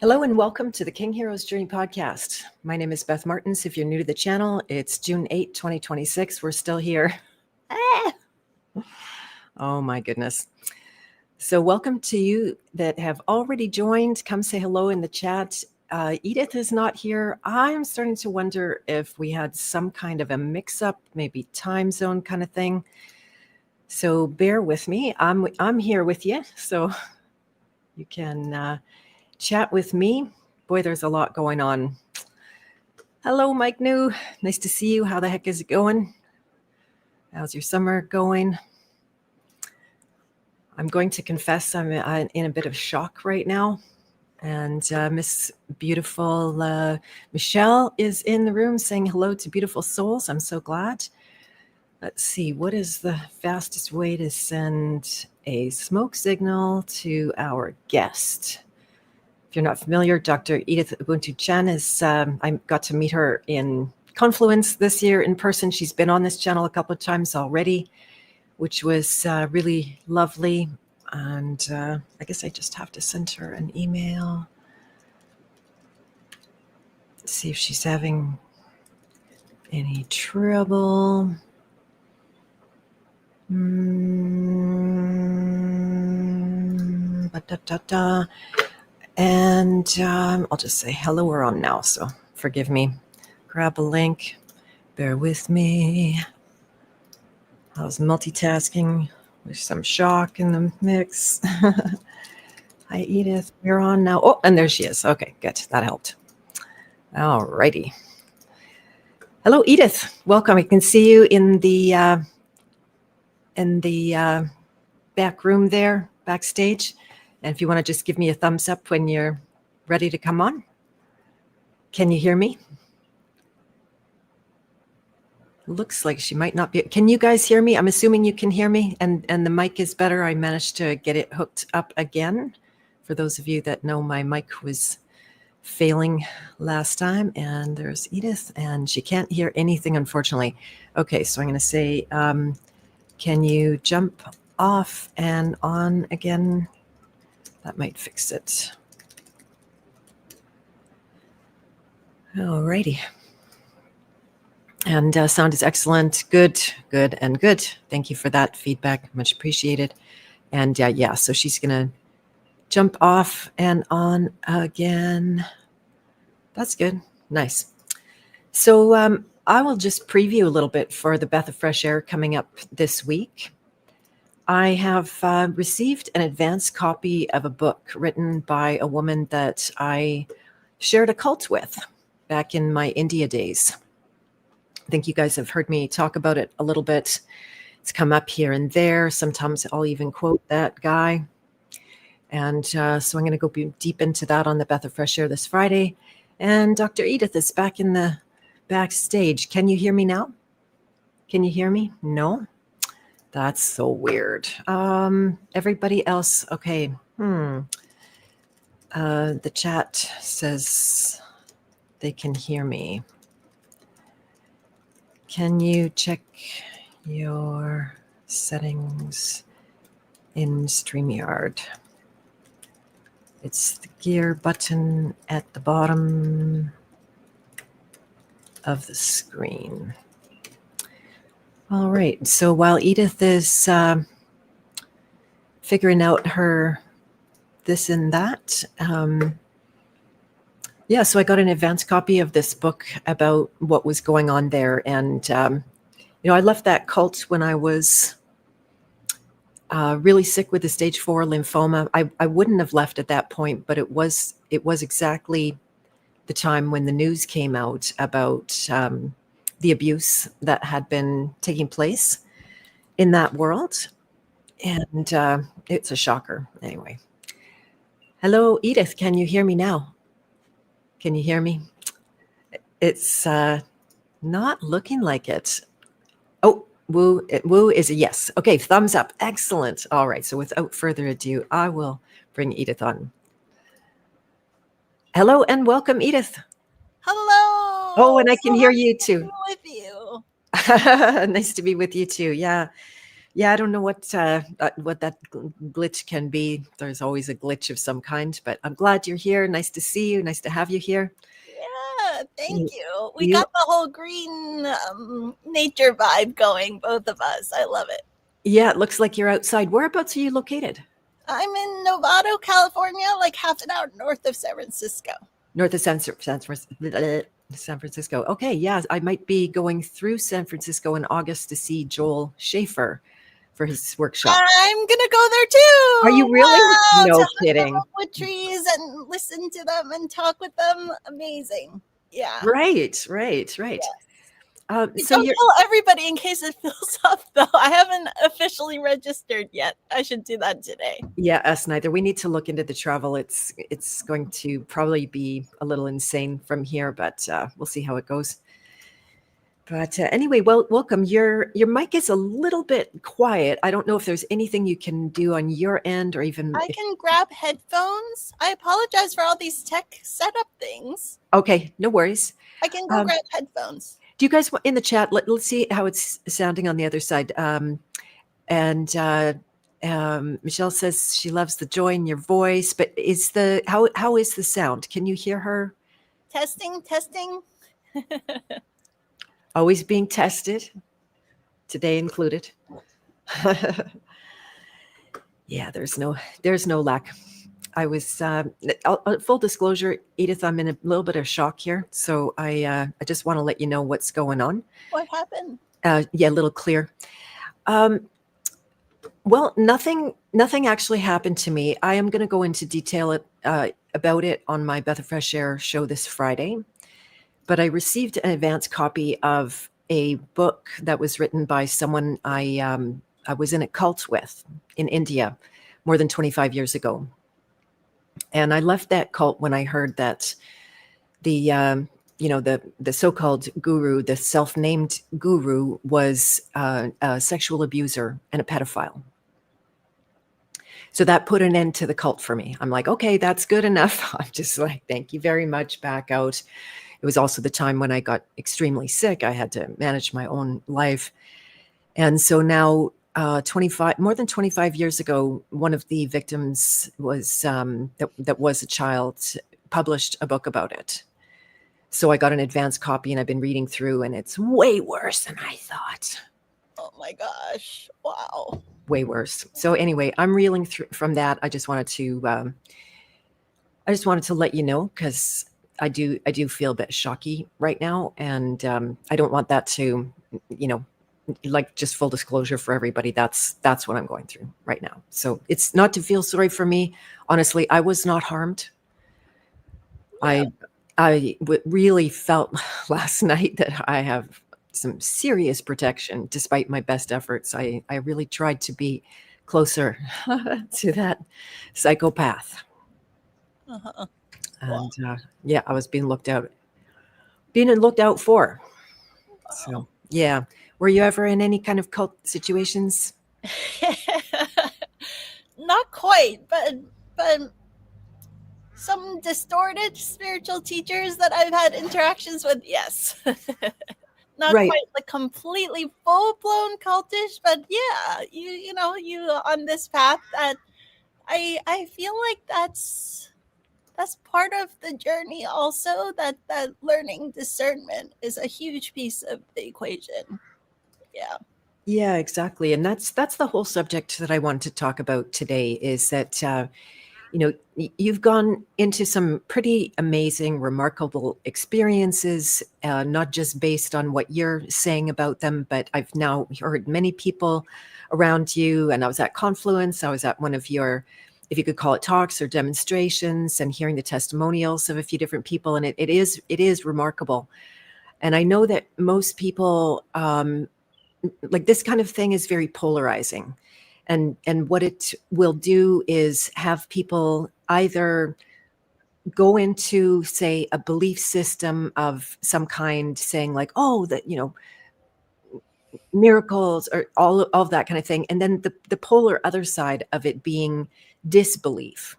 Hello and welcome to the King Heroes Journey podcast. My name is Beth Martins. If you're new to the channel, it's June 8, 2026. We're still here. Oh my goodness. So welcome to you that have already joined. Come say hello in the chat. Edith is not here. I'm starting to wonder if we had some kind of a mix-up, maybe time zone kind of thing. So bear with me. I'm here with you, so you can chat with me. Boy, there's a lot going on. Hello, Mike New. Nice to see you. How the heck is it going? How's your summer going? I'm going to confess I'm in a bit of shock right now. And Miss Beautiful Michelle is in the room saying hello to beautiful souls. I'm so glad. Let's see, what is the fastest way to send a smoke signal to our guest? If you're not familiar, Dr. Edith Ubuntu Chan is, I got to meet her in Confluence this year in person. She's been on this channel a couple of times already, which was really lovely. And I guess I just have to send her an email. Let's see if she's having any trouble. And I'll just say hello, we're on now, so forgive me. Grab a link, bear with me. I was multitasking with some shock in the mix. Hi, Edith, we're on now. Oh, and there she is. Okay, good, that helped. All righty. Hello, Edith, welcome. I can see you in the back room there, backstage. And if you want to just give me a thumbs up when you're ready to come on. Can you hear me? Looks like she might not be. Can you guys hear me? I'm assuming you can hear me and the mic is better. I managed to get it hooked up again. For those of you that know, my mic was failing last time. And there's Edith, and she can't hear anything, unfortunately. Okay, so I'm going to say, can you jump off and on again? That might fix it. Alrighty. And sound is excellent. Good, good, and good. Thank you for that feedback. Much appreciated. And yeah, so she's going to jump off and on again. That's good. Nice. So I will just preview a little bit for the Beth of Fresh Air coming up this week. I have received an advance copy of a book written by a woman that I shared a cult with back in my India days. I think you guys have heard me talk about it a little bit. It's come up here and there. Sometimes I'll even quote that guy. And so I'm going to go deep into that on the Beth of Fresh Air this Friday. And Dr. Edith is back in the backstage. Can you hear me now? Can you hear me? No? That's so weird. Everybody else, okay. The chat says they can hear me. Can you check your settings in StreamYard? It's the gear button at the bottom of the screen. All right, so while Edith is figuring out her this and that, so I got an advance copy of this book about what was going on there. And, I left that cult when I was really sick with the stage 4 lymphoma. I wouldn't have left at that point, but it was exactly the time when the news came out about the abuse that had been taking place in that world. And it's a shocker. Anyway. Hello, Edith. Can you hear me now? Can you hear me? It's not looking like it. Oh, woo is a yes. Okay, thumbs up. Excellent. All right. So without further ado, I will bring Edith on. Hello and welcome, Edith. Hello. Oh, and I can hear you too. With you. Nice to be with you too. Yeah. Yeah, I don't know what that glitch can be. There's always a glitch of some kind, but I'm glad you're here. Nice to see you. Nice to have you here. Yeah, thank You, you. We you got the whole green nature vibe going, both of us. I love it. yeah, it looks like you're outside. Whereabouts are you located? I'm in Novato, California, like half an hour north of San Francisco. North of San Francisco. Okay, yeah, I might be going through San Francisco in August to see Joel Schaefer for his workshop. I'm gonna go there too. Are you really? Wow, to No hang kidding. out with trees and listen to them and talk with them. Amazing. Yeah. Right, right, right. Yes. So Don't you're, tell everybody in case it fills up, though. I haven't officially registered yet. I should do that today. yeah, us neither. We need to look into the travel. It's going to probably be a little insane from here, but we'll see how it goes. But anyway, well, welcome. Your mic is a little bit quiet. I don't know if there's anything you can do on your end, or even I can grab headphones. I apologize for all these tech setup things. okay, no worries. I can go grab headphones. Do you guys in the chat? Let's see how it's sounding on the other side. And Michelle says she loves the joy in your voice, but is the how is the sound? Can you hear her? Testing. Always being tested, today included. Yeah, there's no lack. I was full disclosure, Edith. I'm in a little bit of shock here, so I just want to let you know what's going on. What happened? Yeah, a little clear. Well, nothing actually happened to me. I am going to go into detail about it on my Beth of Fresh Air show this Friday. But I received an advance copy of a book that was written by someone I was in a cult with in India more than 25 years ago. And I left that cult when I heard that the so-called guru, the self-named guru, was a sexual abuser and a pedophile. So that put an end to the cult for me. I'm like, okay, that's good enough. I'm just like, thank you very much, back out. It was also the time when I got extremely sick. I had to manage my own life. And so now, more than 25 years ago, one of the victims was that was a child, published a book about it. So I got an advance copy and I've been reading through, and it's way worse than I thought. Oh my gosh. Wow. Way worse. So anyway, I'm reeling from that. I just wanted to let you know, because I do feel a bit shocky right now, and I don't want that to, like, just full disclosure for everybody. That's what I'm going through right now. So it's not to feel sorry for me. Honestly, I was not harmed. Yeah. I really felt last night that I have some serious protection despite my best efforts. I really tried to be closer to that psychopath. Uh-huh. And yeah, I was being looked out for. Wow. So yeah. Were you ever in any kind of cult situations? Not quite, but some distorted spiritual teachers that I've had interactions with, yes. Not right. Quite like completely full-blown cultish, but yeah, you on this path that I feel like that's part of the journey also, that learning discernment is a huge piece of the equation. Yeah, exactly. And that's the whole subject that I want to talk about today, is that you've gone into some pretty amazing, remarkable experiences, not just based on what you're saying about them, but I've now heard many people around you. And I was at Confluence. I was at one of your, if you could call it, talks or demonstrations, and hearing the testimonials of a few different people. And it is remarkable. And I know that most people, like, this kind of thing is very polarizing. And what it will do is have people either go into, say, a belief system of some kind, saying like, oh, that, miracles, or all of that kind of thing. And then the polar other side of it being disbelief,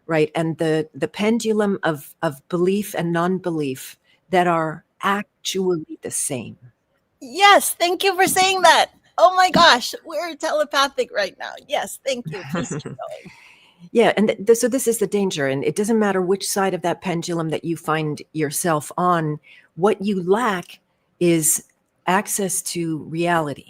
right? And the pendulum of belief and non-belief that are actually the same. Yes, thank you for saying that. Oh my gosh, we're telepathic right now. Yes, thank you. Please keep going. Yeah, and so this is the danger, and it doesn't matter which side of that pendulum that you find yourself on. What you lack is access to reality,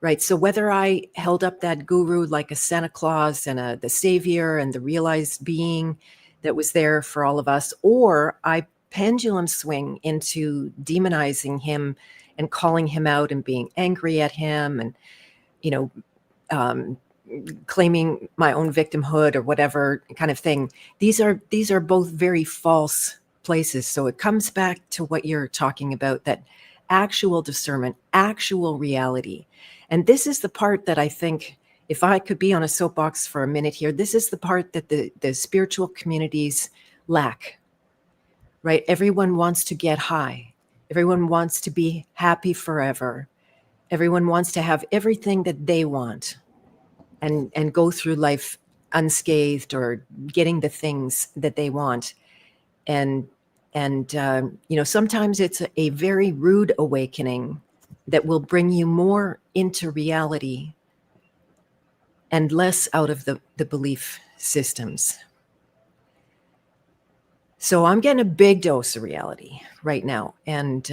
right? So whether I held up that guru like a Santa Claus and the savior and the realized being that was there for all of us, or I pendulum swing into demonizing him and calling him out and being angry at him and, you know, um, claiming my own victimhood or whatever kind of thing. These are both very false places. So it comes back to what you're talking about, that actual discernment, actual reality. And this is the part that I think, if I could be on a soapbox for a minute here, this is the part that the spiritual communities lack, right? Everyone wants to get high. Everyone wants to be happy forever. Everyone wants to have everything that they want and go through life unscathed or getting the things that they want. And sometimes it's a very rude awakening that will bring you more into reality and less out of the belief systems. So I'm getting a big dose of reality right now. And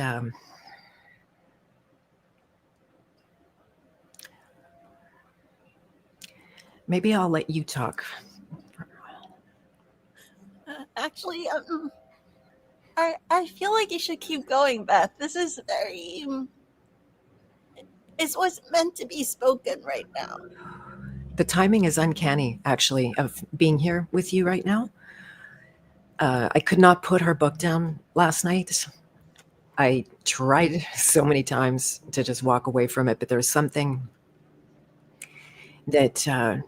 maybe I'll let you talk. Actually, I feel like you should keep going, Beth. This is very. It's what's meant to be spoken right now. The timing is uncanny, actually, of being here with you right now. I could not put her book down last night. I tried so many times to just walk away from it, but there's something that I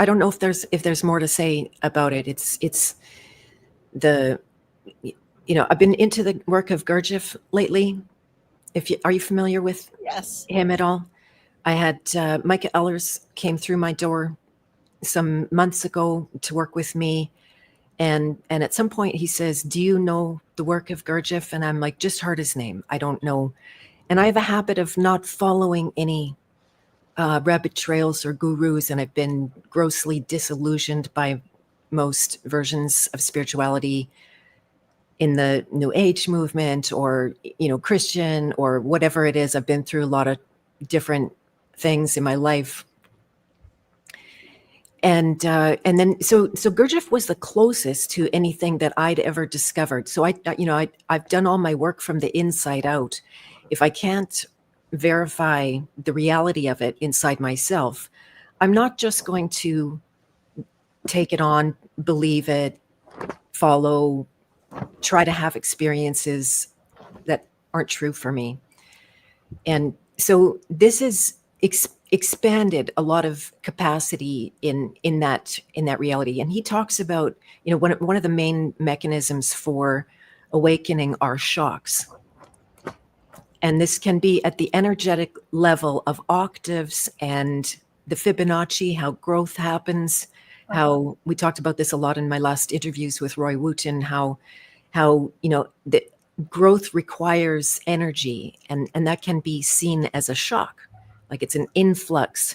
don't know if there's more to say about it. It's the I've been into the work of Gurdjieff lately. Are you familiar with Yes. him at all? I had Micah Ellers came through my door some months ago to work with me. And at some point he says, "Do you know the work of Gurdjieff?" And I'm like, "Just heard his name. I don't know." And I have a habit of not following any rabbit trails or gurus, and I've been grossly disillusioned by most versions of spirituality in the New Age movement or Christian or whatever it is. I've been through a lot of different things in my life. And then so Gurdjieff was the closest to anything that I'd ever discovered. So I've done all my work from the inside out. If I can't verify the reality of it inside myself, I'm not just going to take it on, believe it, follow, try to have experiences that aren't true for me. And so this is expanded a lot of capacity in that reality. And he talks about one of the main mechanisms for awakening are shocks, and this can be at the energetic level of octaves and the Fibonacci, how growth happens. How we talked about this a lot in my last interviews with Roy Wooten, how the growth requires energy, and that can be seen as a shock, like it's an influx.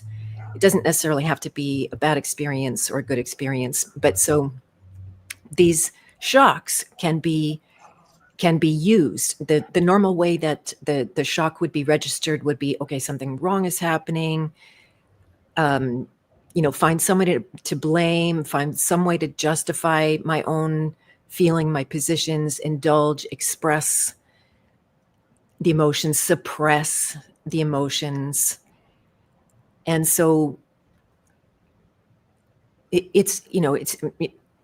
It doesn't necessarily have to be a bad experience or a good experience, but so these shocks can be used. The normal way that the shock would be registered would be, okay, something wrong is happening. Find someone to blame, find some way to justify my own feeling, my positions, indulge, express the emotions, suppress the emotions. And so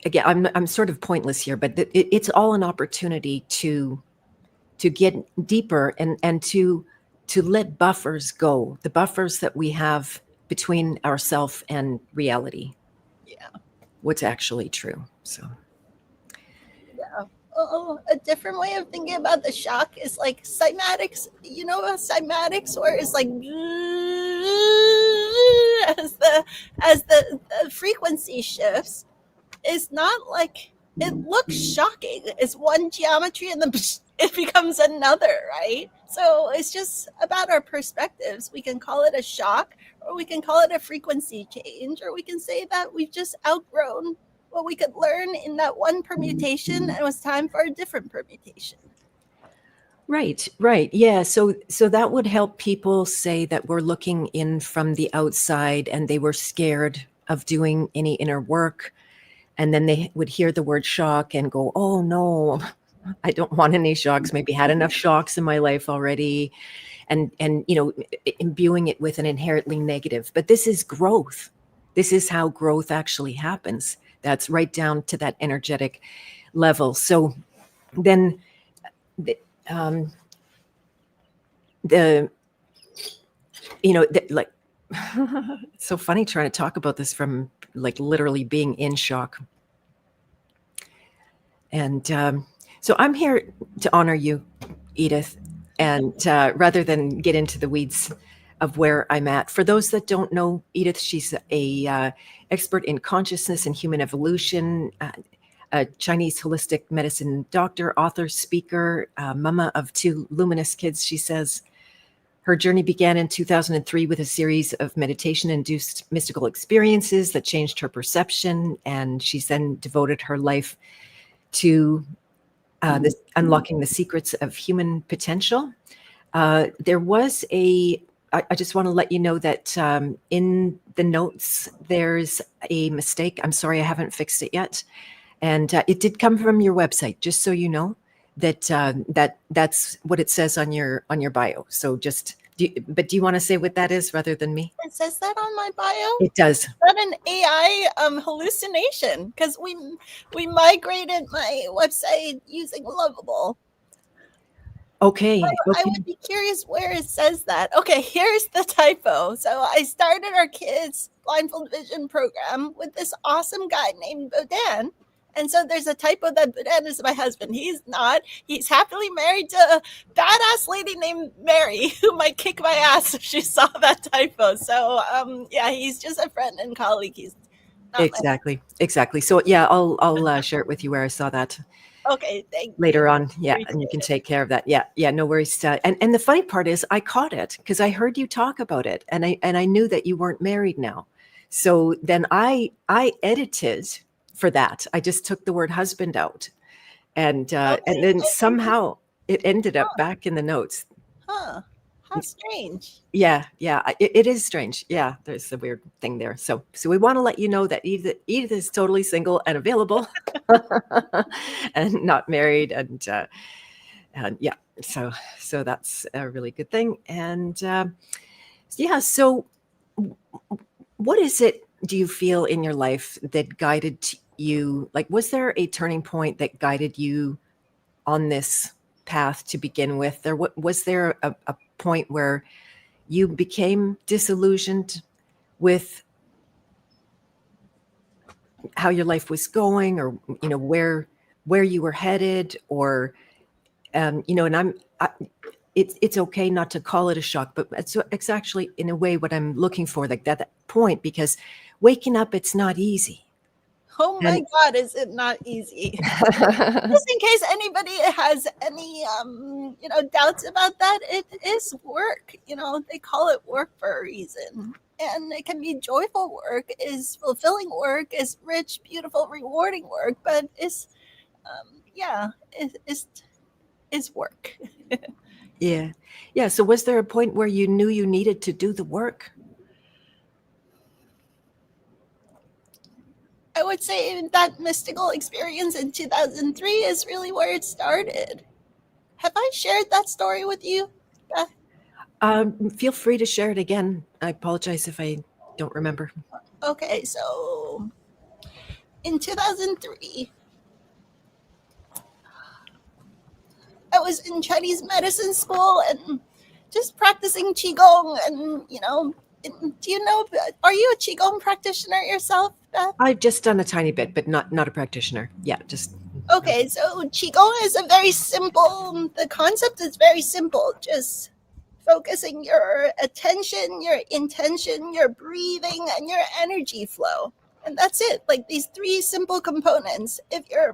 again, I'm sort of pointless here, but it's all an opportunity to get deeper and to let buffers go, the buffers that we have between ourself and reality. Yeah. What's actually true. So Yeah. Oh, a different way of thinking about the shock is like cymatics. You know about cymatics, where it's like as the frequency shifts. It's not like it looks shocking. It's one geometry and then it becomes another, right? So it's just about our perspectives. We can call it a shock, or we can call it a frequency change, or we can say that we've just outgrown what we could learn in that one permutation and it was time for a different permutation. Right. Yeah. So that would help people say that we're looking in from the outside and they were scared of doing any inner work. And then they would hear the word shock and go, oh no, I don't want any shocks. Maybe had enough shocks in my life already. And imbuing it with an inherently negative. But this is growth. This is how growth actually happens. That's right down to that energetic level. So then like it's so funny trying to talk about this from like literally being in shock. And so I'm here to honor you, Edith, and rather than get into the weeds of where I'm at. For those that don't know Edith, she's a expert in consciousness and human evolution, a Chinese holistic medicine doctor, author, speaker, mama of 2 luminous kids, she says. Her journey began in 2003 with a series of meditation-induced mystical experiences that changed her perception, and she's then devoted her life to this unlocking the secrets of human potential. There was I just want to let you know that in the notes, there's a mistake. I'm sorry, I haven't fixed it yet. And it did come from your website, just so you know that that's what it says on your bio. So just, do you want to say what that is rather than me? It says that on my bio? It does. Is that an AI hallucination? Because we migrated my website using Lovable. Okay. I would be curious where it says that. Okay, here's the typo. So I started our kids' Blindfold Vision program with this awesome guy named Bodan. And so there's a typo that Bodan is my husband. He's not. He's happily married to a badass lady named Mary who might kick my ass if she saw that typo. So yeah, he's just a friend and colleague. He's not exactly. So yeah, I'll share it with you where I saw that. Okay, thank later you. on. Yeah, and you can take care of that. Yeah, no worries. And the funny part is I caught it because I heard you talk about it, and I knew that you weren't married now. So then I edited for that. I just took the word husband out, and then somehow it ended up back in the notes. Huh. How strange. Yeah, it is strange. Yeah, there's a weird thing there. So we want to let you know that Edith is totally single and available and not married. And yeah, so that's a really good thing. And yeah, so what is it do you feel in your life that guided you? Like, was there a turning point that guided you on this path to begin with? Was there a point where you became disillusioned with how your life was going, or where you were headed, or and it's okay not to call it a shock, but it's actually in a way what I'm looking for, like that point, because waking up, it's not easy. Oh my God, is it not easy? Just in case anybody has any doubts about that, it is work. They call it work for a reason. And it can be joyful work, is fulfilling work, is rich, beautiful, rewarding work, but it's work. Yeah. So was there a point where you knew you needed to do the work? I would say that mystical experience in 2003 is really where it started. Have I shared that story with you, Beth? Feel free to share it again. I apologize if I don't remember. Okay, so in 2003, I was in Chinese medicine school and just practicing Qigong. And, are you a Qigong practitioner yourself, Beth? I've just done a tiny bit, but not a practitioner. Yeah, just. Okay, so Qigong is the concept is very simple. Just focusing your attention, your intention, your breathing, and your energy flow. And that's it. Like these 3 simple components. If you're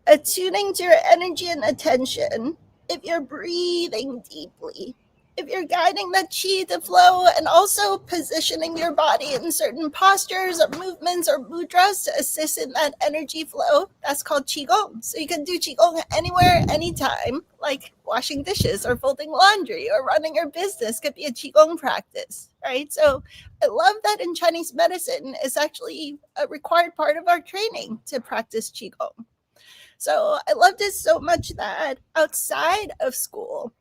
attuning to your energy and attention, if you're breathing deeply, if you're guiding the chi to flow, and also positioning your body in certain postures or movements or mudras to assist in that energy flow, that's called qigong. So you can do qigong anywhere, anytime, like washing dishes or folding laundry or running your business could be a qigong practice, right? So I love that in Chinese medicine, it's actually a required part of our training to practice qigong. So I loved it so much that outside of school,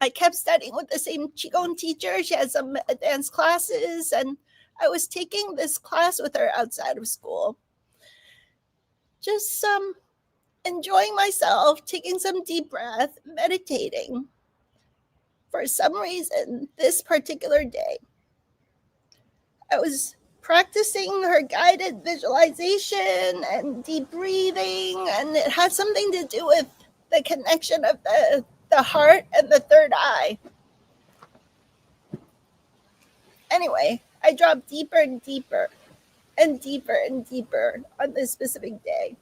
I kept studying with the same Qigong teacher. She had some advanced classes, and I was taking this class with her outside of school. Just enjoying myself, taking some deep breath, meditating. For some reason, this particular day, I was practicing her guided visualization and deep breathing, and it had something to do with the connection of the heart and the third eye. Anyway, I dropped deeper and deeper and deeper and deeper on this specific day.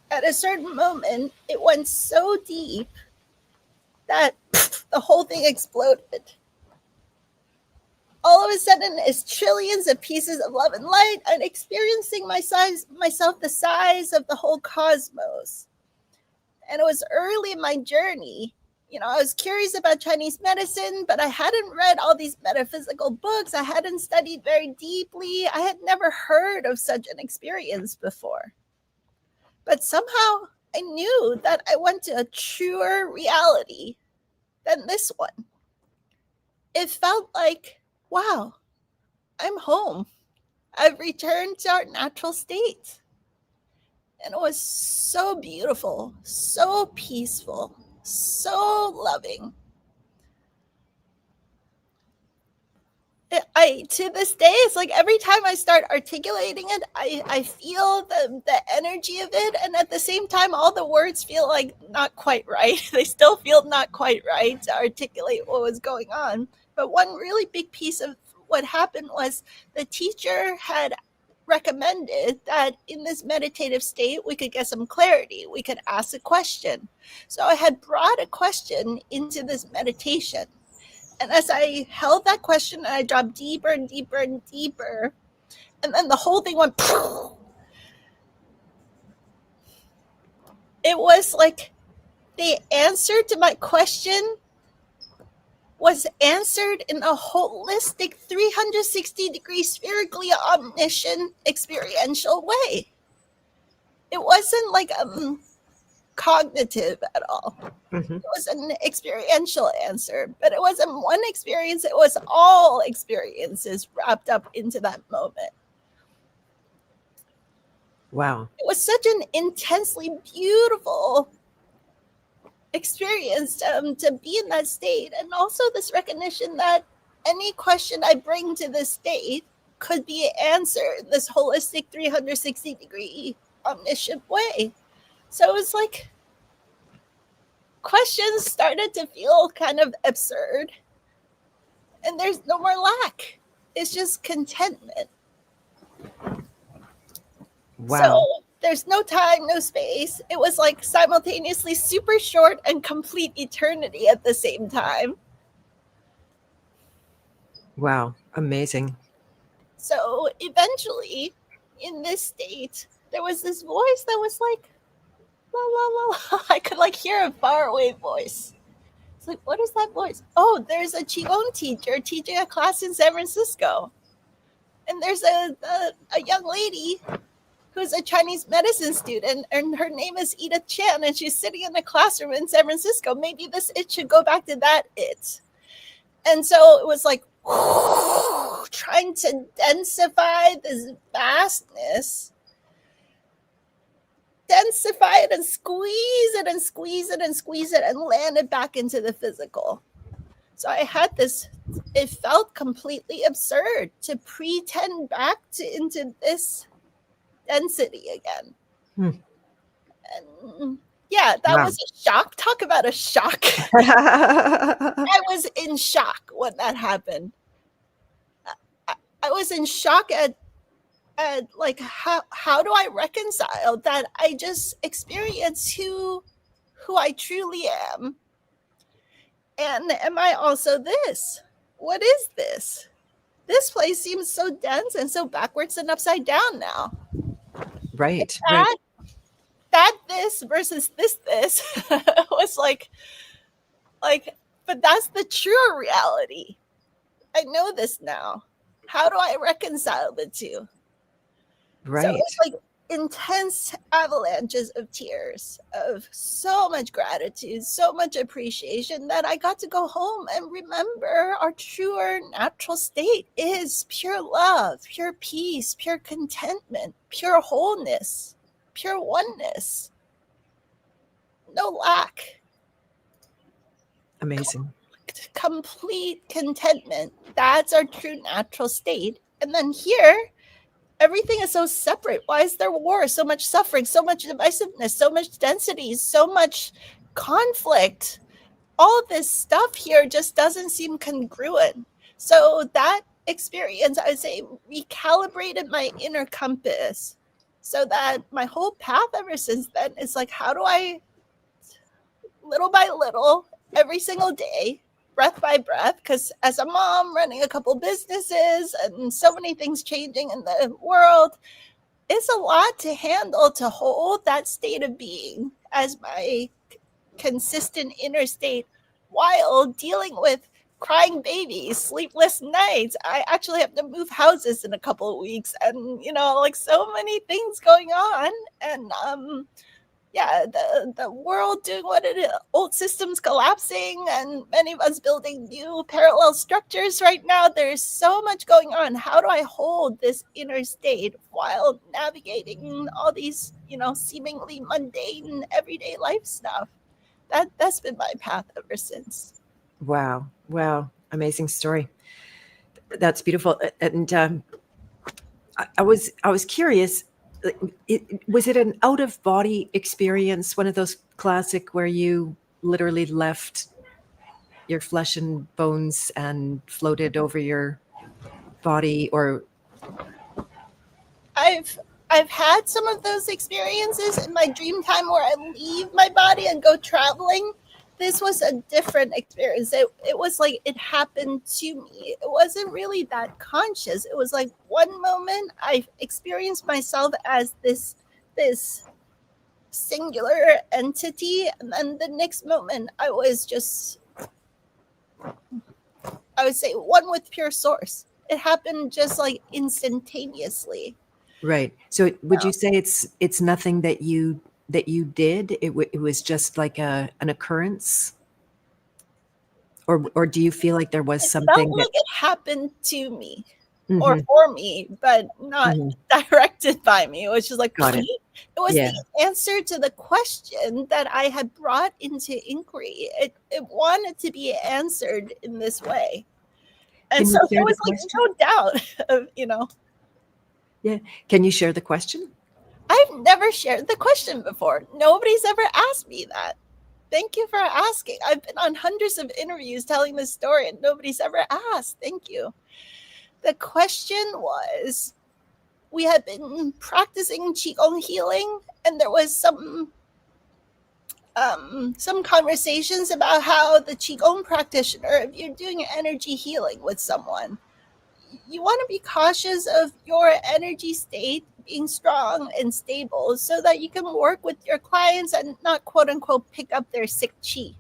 At a certain moment, it went so deep that the whole thing exploded. All of a sudden, it's trillions of pieces of love and light. I'm experiencing myself the size of the whole cosmos. And it was early in my journey. You know, I was curious about Chinese medicine, but I hadn't read all these metaphysical books. I hadn't studied very deeply. I had never heard of such an experience before. But somehow I knew that I went to a truer reality than this one. It felt like, wow, I'm home. I've returned to our natural state. And it was so beautiful, so peaceful, so loving. To this day, it's like every time I start articulating it, I feel the energy of it. And at the same time, all the words feel like not quite right. They still feel not quite right to articulate what was going on. But one really big piece of what happened was the teacher had recommended that in this meditative state, we could get some clarity. We could ask a question. So I had brought a question into this meditation. And as I held that question, I dropped deeper and deeper and deeper. And then the whole thing went, it was like the answer to my question was answered in a holistic 360-degree spherically omniscient experiential way. It wasn't like cognitive at all. Mm-hmm. It was an experiential answer, but it wasn't one experience. It was all experiences wrapped up into that moment. Wow. It was such an intensely beautiful experience to be in that state. And also this recognition that any question I bring to this state could be answered in this holistic 360-degree omniscient way. So it was like questions started to feel kind of absurd. And there's no more lack. It's just contentment. Wow. So there's no time, no space. It was like simultaneously super short and complete eternity at the same time. Wow. Amazing. So eventually, in this state, there was this voice that was like, la, la, la. I could like hear a faraway voice. It's like, what is that voice? Oh, there's a Qigong teacher teaching a class in San Francisco. And there's a young lady who's a Chinese medicine student, and her name is Edith Chan, and she's sitting in a classroom in San Francisco. Maybe it should go back to that it. And so it was like, trying to densify this vastness, densify it and squeeze it and squeeze it and squeeze it and land it back into the physical. So I had this, it felt completely absurd to pretend back into this density again. And yeah, that was a shock. Talk about a shock. I was in shock when that happened. was in shock at like how do I reconcile that I just experience who I truly am, and am I also this? What is this? This place seems so dense and so backwards and upside down now. Right. That this versus this was like, but that's the true reality. I know this now. How do I reconcile the two? Right. So it's like intense avalanches of tears, of so much gratitude, so much appreciation, that I got to go home and remember our truer natural state is pure love, pure peace, pure contentment, pure wholeness, pure oneness, no lack. Amazing. Complete contentment. That's our true natural state. And then here, everything is so separate. Why is there war? So much suffering, so much divisiveness, so much density, so much conflict. All of this stuff here just doesn't seem congruent. So that experience, I would say, recalibrated my inner compass, so that my whole path ever since then is like, how do I, little by little, every single day, breath by breath, because as a mom running a couple businesses and so many things changing in the world, it's a lot to handle, to hold that state of being as my consistent inner state while dealing with crying babies, sleepless nights. I actually have to move houses in a couple of weeks, and like so many things going on, and yeah, the world doing what it is, old systems collapsing, and many of us building new parallel structures right now. There's so much going on. How do I hold this inner state while navigating all these, seemingly mundane everyday life stuff? That's been my path ever since. Wow. Amazing story. That's beautiful. And I was curious, was it an out of body experience, one of those classic where you literally left your flesh and bones and floated over your body? Or I've had some of those experiences in my dream time where I leave my body and go traveling. This was a different experience. It was like it happened to me. It wasn't really that conscious. It was like one moment I experienced myself as this singular entity, and then the next moment I was just, I would say, one with pure source. It happened just like instantaneously. right. So would you say it's nothing that you did? It was just like an occurrence? Or do you feel like there was something felt like it happened to me, Mhm. or for me, but not directed by me? It was just like, Got it. It was Yeah. the answer to the question that I had brought into inquiry. It wanted to be answered in this way. And Can you so share there the was like question? no doubt of, Yeah. Can you share the question? I've never shared the question before. Nobody's ever asked me that. Thank you for asking. I've been on hundreds of interviews telling this story and nobody's ever asked. Thank you. The question was, we had been practicing Qigong healing, and there was some conversations about how the Qigong practitioner, if you're doing energy healing with someone, you want to be cautious of your energy state being strong and stable so that you can work with your clients and not quote unquote pick up their sick chi.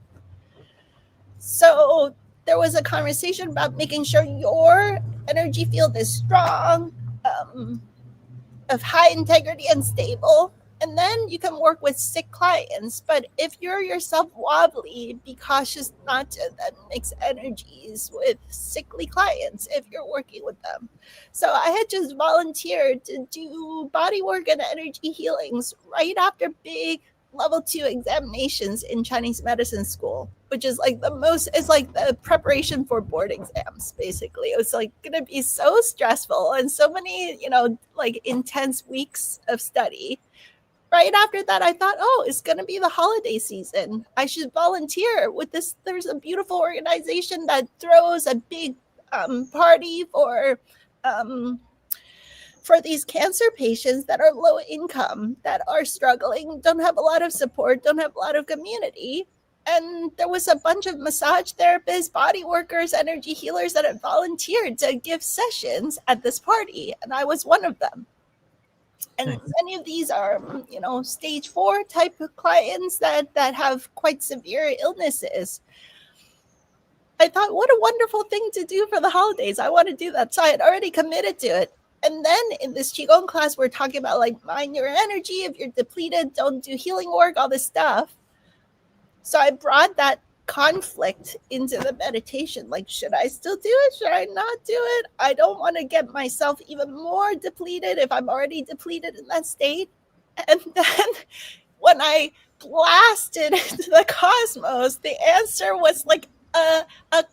So there was a conversation about making sure your energy field is strong, of high integrity and stable, and then you can work with sick clients. But if you're yourself wobbly, be cautious not to then mix energies with sickly clients if you're working with them. So I had just volunteered to do body work and energy healings right after big level 2 examinations in Chinese medicine school, which is like it's like the preparation for board exams, basically. It was like gonna be so stressful and so many, like intense weeks of study. Right after that, I thought, oh, it's gonna be the holiday season. I should volunteer with this. There's a beautiful organization that throws a big party for for these cancer patients that are low income, that are struggling, don't have a lot of support, don't have a lot of community. And there was a bunch of massage therapists, body workers, energy healers that had volunteered to give sessions at this party. And I was one of them. And Nice. many of these are, stage 4 type of clients that have quite severe illnesses. I thought, what a wonderful thing to do for the holidays. I want to do that. So I had already committed to it. And then in this Qigong class, we're talking about like mind your energy. If you're depleted, don't do healing work, all this stuff. So I brought that conflict into the meditation. Like, should I still do it? Should I not do it? I don't want to get myself even more depleted if I'm already depleted in that state. And then when I blasted into the cosmos, the answer was like a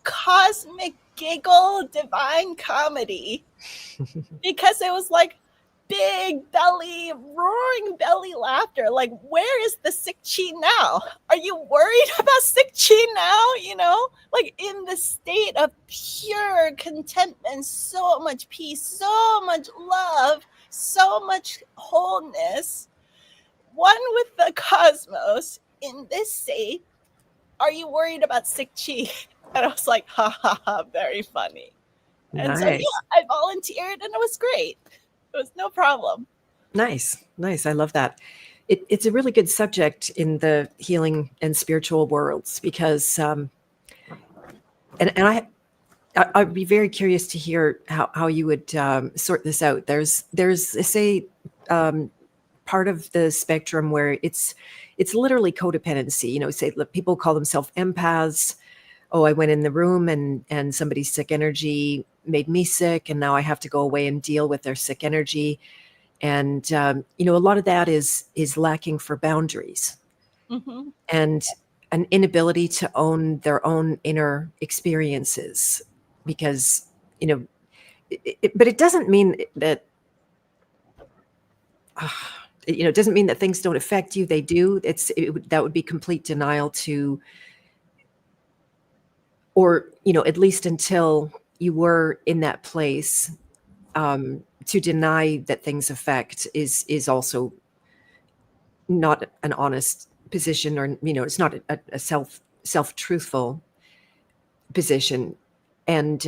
cosmic giggle divine comedy. Because it was like big belly, roaring belly laughter. Like, where is the sick chi now? Are you worried about sick chi now? Like in the state of pure contentment, so much peace, so much love, so much wholeness, one with the cosmos in this state. Are you worried about sick chi? And I was like, ha ha ha, very funny. And Nice. so, yeah, I volunteered and it was great. It was no problem. Nice. I love that. It's a really good subject in the healing and spiritual worlds because, and I'd be very curious to hear how you would sort this out. There's say part of the spectrum where it's literally codependency. Say people call themselves empaths. Oh, I went in the room and somebody's sick energy made me sick, and now I have to go away and deal with their sick energy. And a lot of that is lacking for boundaries, Mm-hmm. and an inability to own their own inner experiences, because but it doesn't mean that it doesn't mean that things don't affect you. They do. That would be complete denial to, or at least until you were in that place, to deny that things affect is also not an honest position, or it's not a self-truthful position. And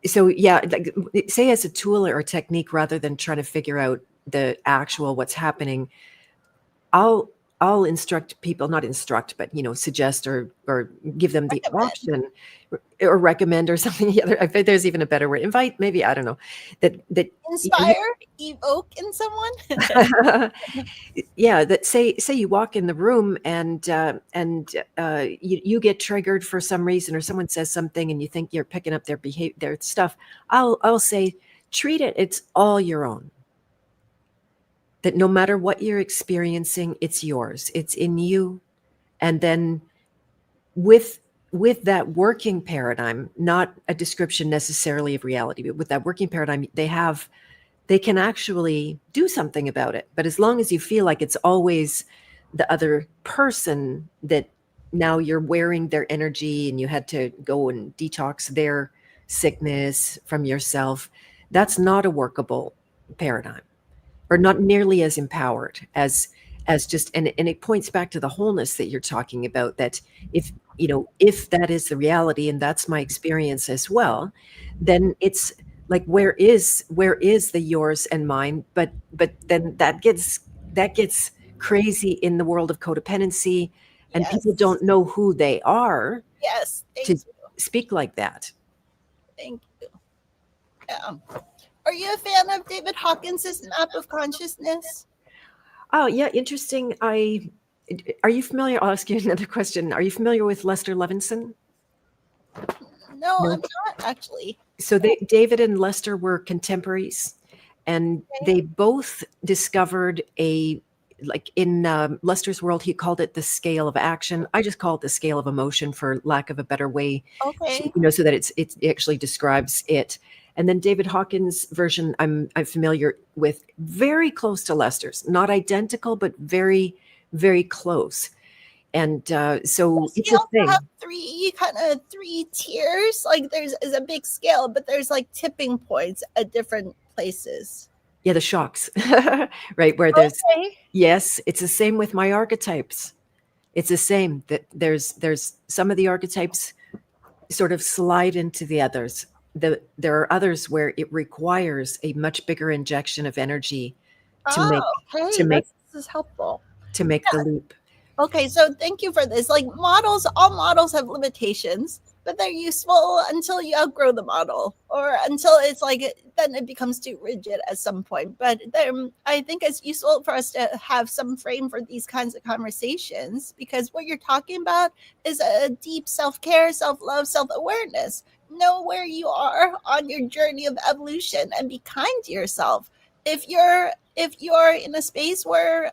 so yeah, like, say as a tool or a technique, rather than trying to figure out the actual what's happening, I'll instruct people, not instruct, but suggest or give them the option, or recommend, or something. Yeah, I bet there's even a better word. Invite, maybe, I don't know. That Inspire, evoke in someone. Yeah, that say you walk in the room and you get triggered for some reason, or someone says something and you think you're picking up their behavior, their stuff. I'll say, treat it. It's all your own. That no matter what you're experiencing, it's yours. It's in you. And then with that working paradigm, not a description necessarily of reality, but with that working paradigm, they can actually do something about it. But as long as you feel like it's always the other person, that now you're wearing their energy and you had to go and detox their sickness from yourself, that's not a workable paradigm, or not nearly as empowered as just, and it points back to the wholeness that you're talking about, that if that is the reality and that's my experience as well, then it's like, where is the yours and mine? But then that gets crazy in the world of codependency, and Yes. people don't know who they are. Yes, thank to you. speak like that. Thank you. Yeah. Are you a fan of David Hawkins' map of consciousness? Oh yeah, interesting. Are you familiar? I'll ask you another question. Are you familiar with Lester Levinson? No, I'm not actually. So David and Lester were contemporaries, and they both discovered like in Lester's world, he called it the scale of action. I just call it the scale of emotion, for lack of a better way. Okay. So that it actually describes it. And then David Hawkins' version, I'm familiar with, very close to Lester's, not identical, but very, very close. And so Does it's he a also have thing. three tiers? Like is a big scale, but there's like tipping points at different places. Yeah, the shocks, right? Where there's, Okay. yes, it's the same with my archetypes. It's the same that there's some of the archetypes sort of slide into the others. There are others where it requires a much bigger injection of energy to make Oh, to okay. make This is helpful. to make the leap. Okay, so thank you for this. Like models, all models have limitations, but they're useful until you outgrow the model or until it's like then it becomes too rigid at some point. But I think it's useful for us to have some frame for these kinds of conversations because what you're talking about is a deep self-care, self-love, self-awareness. Know where you are on your journey of evolution and be kind to yourself. If you're in a space where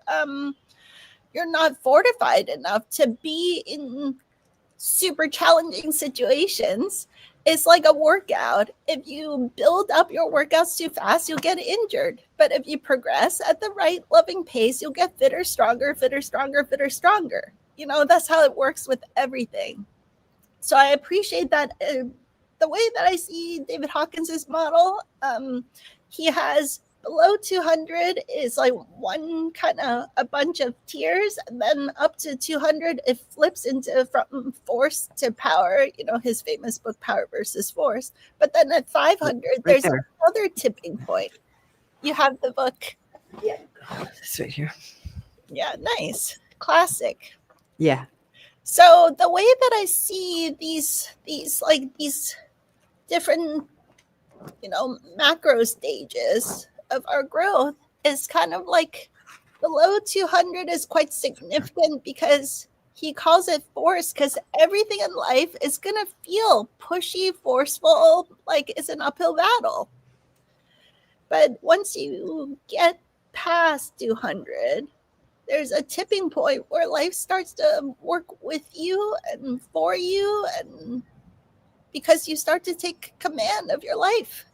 you're not fortified enough to be in super challenging situations. It's like a workout. If you build up your workouts too fast, you'll get injured. But if you progress at the right loving pace, you'll get fitter, stronger, fitter, stronger, fitter, stronger. You know, that's how it works with everything. So I appreciate that. The way that I see David Hawkins's model, he has below 200 is like one kind of a bunch of tiers, and then up to 200 it flips into from force to power. You know, his famous book Power versus Force. But then at 500 Right there's there. another tipping point. You have the book. Yeah, it's right here. Yeah, nice, classic. Yeah, So the way that I see these different, macro stages of our growth is kind of like below 200 is quite significant because he calls it force because everything in life is going to feel pushy, forceful, like it's an uphill battle. But once you get past 200, there's a tipping point where life starts to work with you and for you, and because you start to take command of your life,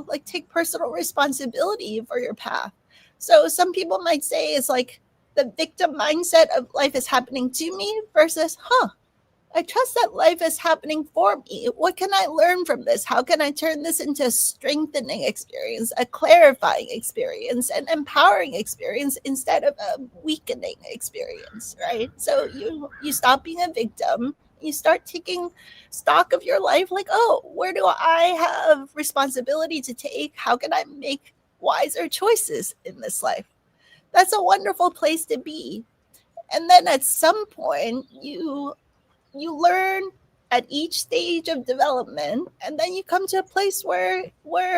like take personal responsibility for your path. So some people might say it's like the victim mindset of life is happening to me versus, I trust that life is happening for me. What can I learn from this? How can I turn this into a strengthening experience, a clarifying experience, an empowering experience instead of a weakening experience, right? So you stop being a victim. You start taking stock of your life like, oh, where do I have responsibility to take? How can I make wiser choices in this life? That's a wonderful place to be. And then at some point, you learn at each stage of development, and then you come to a place where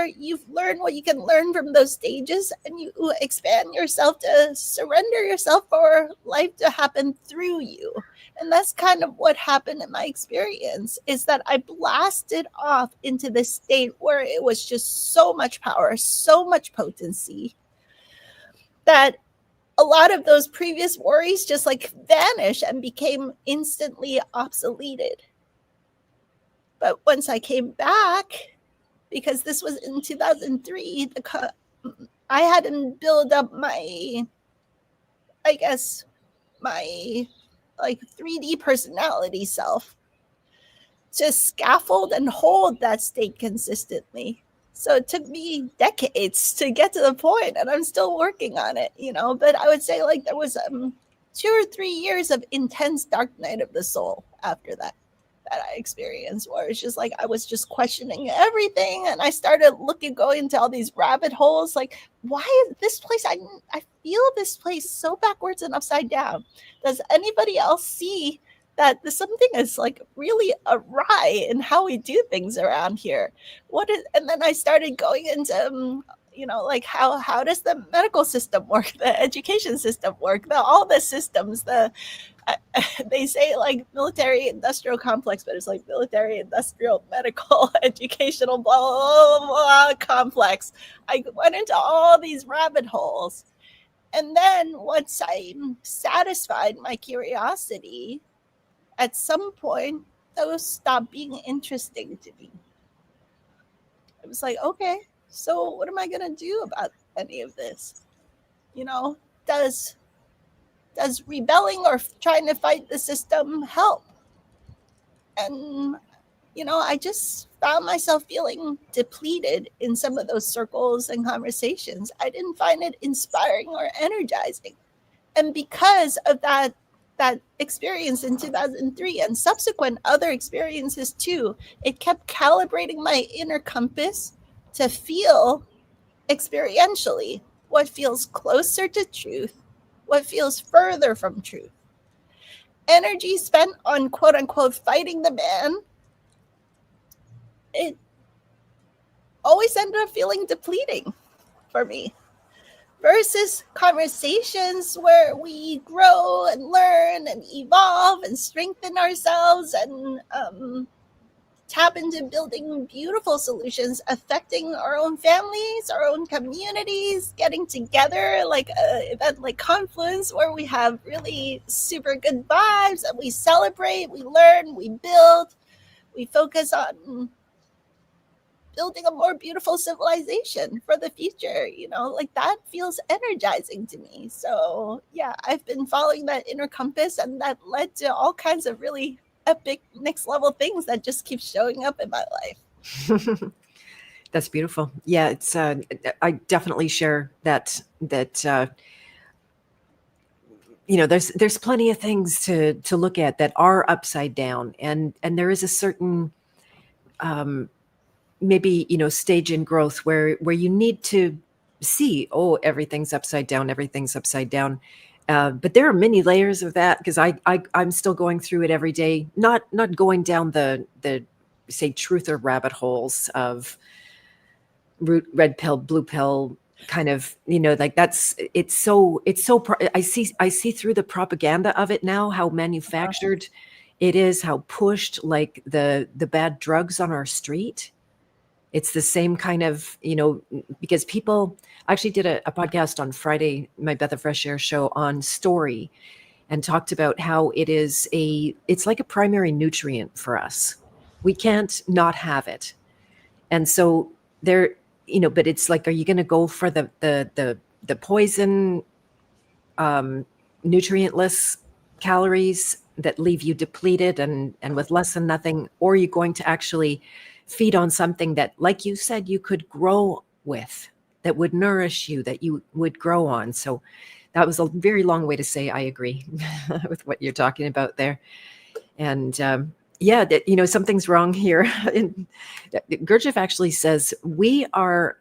you've learned what you can learn from those stages, and you expand yourself to surrender yourself for life to happen through you. And that's kind of what happened in my experience, is that I blasted off into this state where it was just so much power, so much potency, that a lot of those previous worries just like vanished and became instantly obsoleted. But once I came back, because this was in 2003, I hadn't built up I guess, my like 3D personality self to scaffold and hold that state consistently. So it took me decades to get to the point, and I'm still working on it, But I would say like there was 2 or 3 years of intense dark night of the soul after that I experienced, where it's just like I was just questioning everything, and I started going into all these rabbit holes. Like, why is this place? I feel this place so backwards and upside down. Does anybody else see that something is like really awry in how we do things around here? What is? And then I started going into like how does the medical system work, the education system work, all the systems, they say like military industrial complex, but it's like military industrial medical educational blah, blah, blah, blah complex. I went into all these rabbit holes, and then once I satisfied my curiosity, at some point those stopped being interesting to me. It was like, okay, so what am I going to do about any of this? Does does rebelling or trying to fight the system help? And I just found myself feeling depleted in some of those circles and conversations. I didn't find it inspiring or energizing. And because of that experience in 2003 and subsequent other experiences too, it kept calibrating my inner compass to feel experientially what feels closer to truth, what feels further from truth. Energy spent on quote unquote fighting the man, it always ended up feeling depleting for me, versus conversations where we grow and learn and evolve and strengthen ourselves and tap into building beautiful solutions affecting our own families, our own communities, getting together like an event like Confluence where we have really super good vibes and we celebrate, we learn, we build, we focus on building a more beautiful civilization for the future. Like that feels energizing to me. So yeah, I've been following that inner compass, and that led to all kinds of really epic next level things that just keep showing up in my life. That's beautiful. Yeah, it's I definitely share that there's plenty of things to look at that are upside down, and there is a certain maybe stage in growth where you need to see, oh, everything's upside down, but there are many layers of that, because I'm still going through it every day, not going down the say truther rabbit holes of red pill, blue pill kind of, like it's so I see through the propaganda of it now, how manufactured it is, how pushed, like the bad drugs on our street. It's the same kind of, because people actually did a podcast on Friday, my Beth of Fresh Air show, on story, and talked about how it's like a primary nutrient for us. We can't not have it. And so there, but it's like, are you going to go for the poison, nutrientless calories that leave you depleted and with less than nothing? Or are you going to actually feed on something that, like you said, you could grow with, that would nourish you, that you would grow on? So that was a very long way to say I agree with what you're talking about there. And yeah, that, something's wrong here. Gurdjieff actually says we are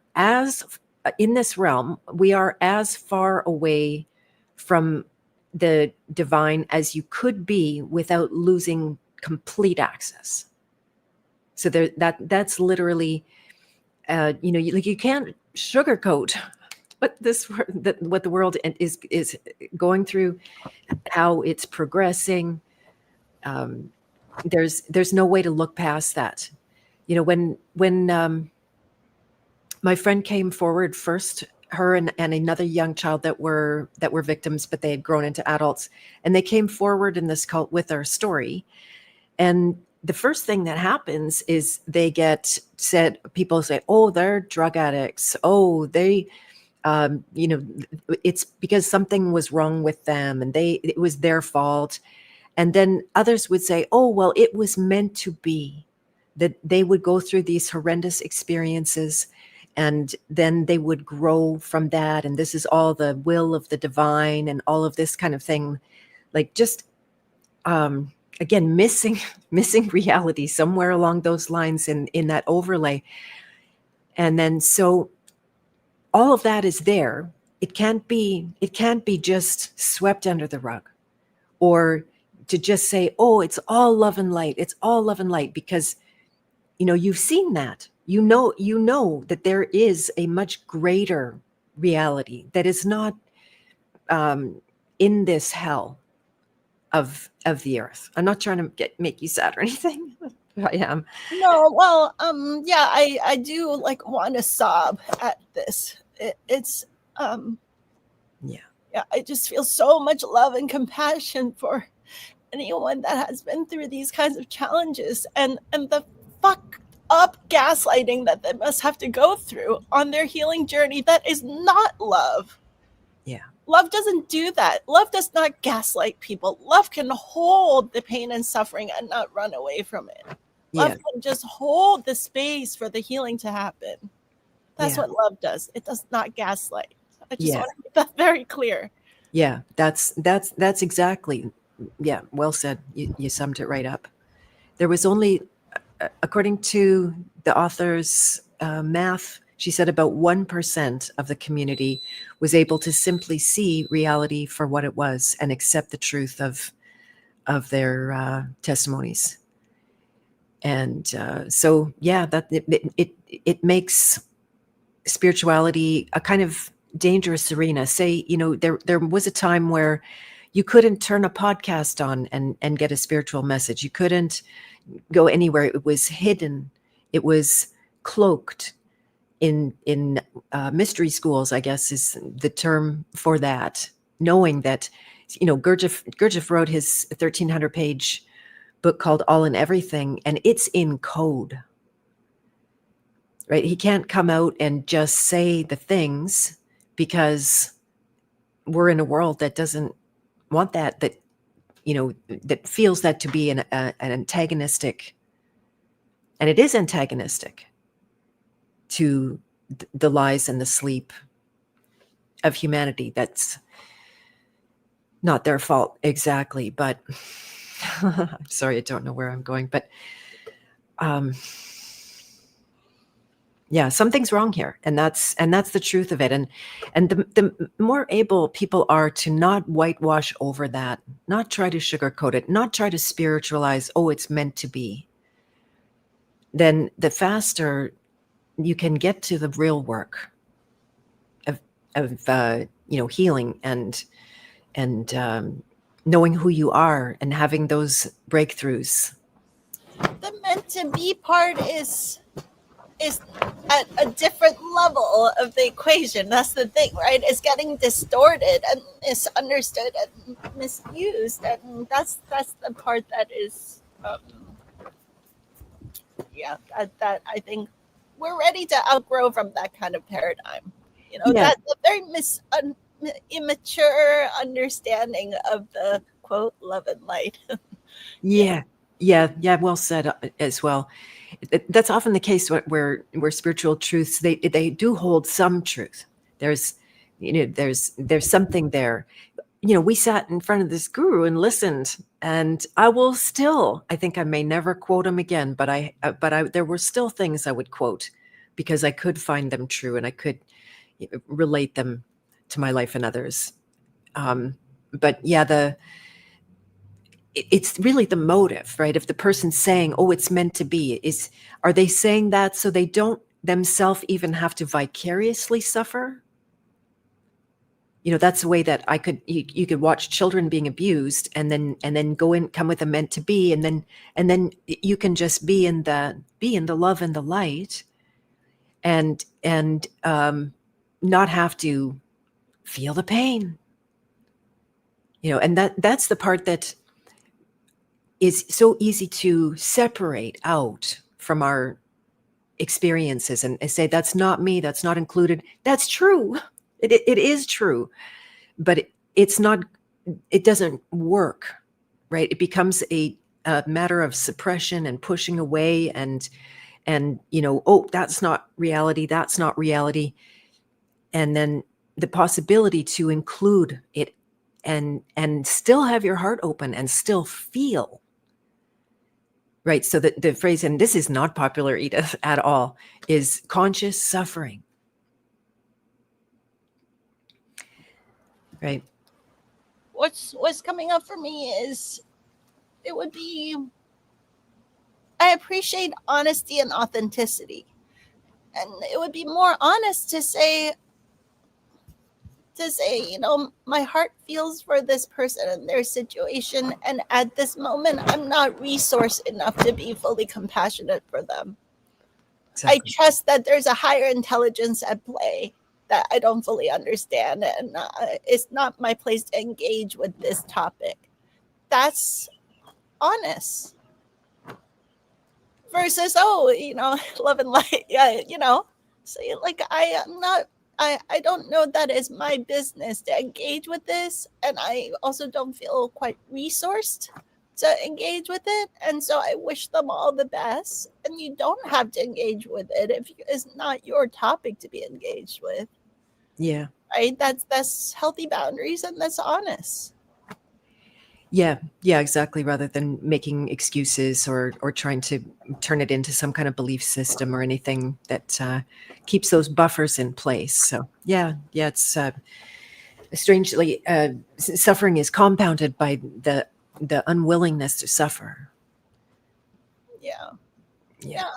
in this realm, we are as far away from the divine as you could be without losing complete access. So that's literally, you can't sugarcoat what the world is going through, how it's progressing. There's no way to look past that. When my friend came forward first, her and another young child that were victims, but they had grown into adults, and they came forward in this cult with our story. And the first thing that happens is people say, oh, they're drug addicts. Oh, they, it's because something was wrong with them and it was their fault. And then others would say, oh, well, it was meant to be, that they would go through these horrendous experiences and then they would grow from that. And this is all the will of the divine and all of this kind of thing. Like just, again, missing reality somewhere along those lines in that overlay. And then so all of that is there. It can't be just swept under the rug, or to just say, oh, it's all love and light. It's all love and light, because you've seen that. You know that there is a much greater reality that is not in this hell of the earth. I'm not trying to make you sad or anything. I am. No, well, yeah, I do like want to sob at this. It's yeah, I just feel so much love and compassion for anyone that has been through these kinds of challenges, and the fucked up gaslighting that they must have to go through on their healing journey that is not love. Yeah. love doesn't do that. Love does not gaslight people. Love can hold the pain and suffering and not run away from it. Love can just hold the space for the healing to happen. That's what love does. It does not gaslight. I just want to make that very clear. Yeah, that's exactly, well said. You summed it right up. There was only, according to the author's math, she said about 1% of the community was able to simply see reality for what it was and accept the truth of their testimonies. And so, that it makes spirituality a kind of dangerous arena. Say, there was a time where you couldn't turn a podcast on and get a spiritual message. You couldn't go anywhere. It was hidden. It was cloaked in mystery schools, I guess is the term for that. Knowing that, Gurdjieff wrote his 1,300-page book called All in Everything, and it's in code. Right? He can't come out and just say the things because we're in a world that doesn't want that that feels that to be an antagonistic, and it is antagonistic to the lies and the sleep of humanity. That's not their fault exactly, but I'm sorry, I don't know where I'm going, but something's wrong here, and that's the truth of it. And the more able people are to not whitewash over that, not try to sugarcoat it, not try to spiritualize, oh, it's meant to be, then the faster you can get to the real work of healing and knowing who you are and having those breakthroughs. The meant to be part is at a different level of the equation. That's the thing, right? It's getting distorted and misunderstood and misused, and that's the part that is that I think we're ready to outgrow from that kind of paradigm. That's a very immature understanding of the quote love and light. Well said as well. That's often the case where spiritual truths, they do hold some truth. There's something there. We sat in front of this guru and listened, and I think I may never quote him again, but there were still things I would quote because I could find them true and I could relate them to my life and others. But it's really the motive, right? If the person's saying, oh, it's meant to be, are they saying that so they don't themselves even have to vicariously suffer? That's the way that you could watch children being abused and then come with a meant to be, and then you can just be in the love and the light and not have to feel the pain. And that's the part that is so easy to separate out from our experiences and say, that's not me, that's not included. That's true. It is true, but it's not, it doesn't work, right? It becomes a matter of suppression and pushing away and oh, that's not reality, that's not reality. And then the possibility to include it and still have your heart open and still feel. Right. So the phrase, and this is not popular, Edith, at all, is conscious suffering. Right. What's coming up for me is I appreciate honesty and authenticity. And it would be more honest to say, my heart feels for this person and their situation, and at this moment I'm not resourced enough to be fully compassionate for them. Exactly. I trust that there's a higher intelligence at play that I don't fully understand, and it's not my place to engage with this topic. That's honest. Versus, love and light, so like I am not I don't know that it's my business to engage with this, and I also don't feel quite resourced to engage with it. And so I wish them all the best. And you don't have to engage with it if it's not your topic to be engaged with. Yeah. Right? That's healthy boundaries, and that's honest. Yeah, exactly. Rather than making excuses or trying to turn it into some kind of belief system or anything that keeps those buffers in place. So it's strangely suffering is compounded by the unwillingness to suffer. Yeah. Yeah,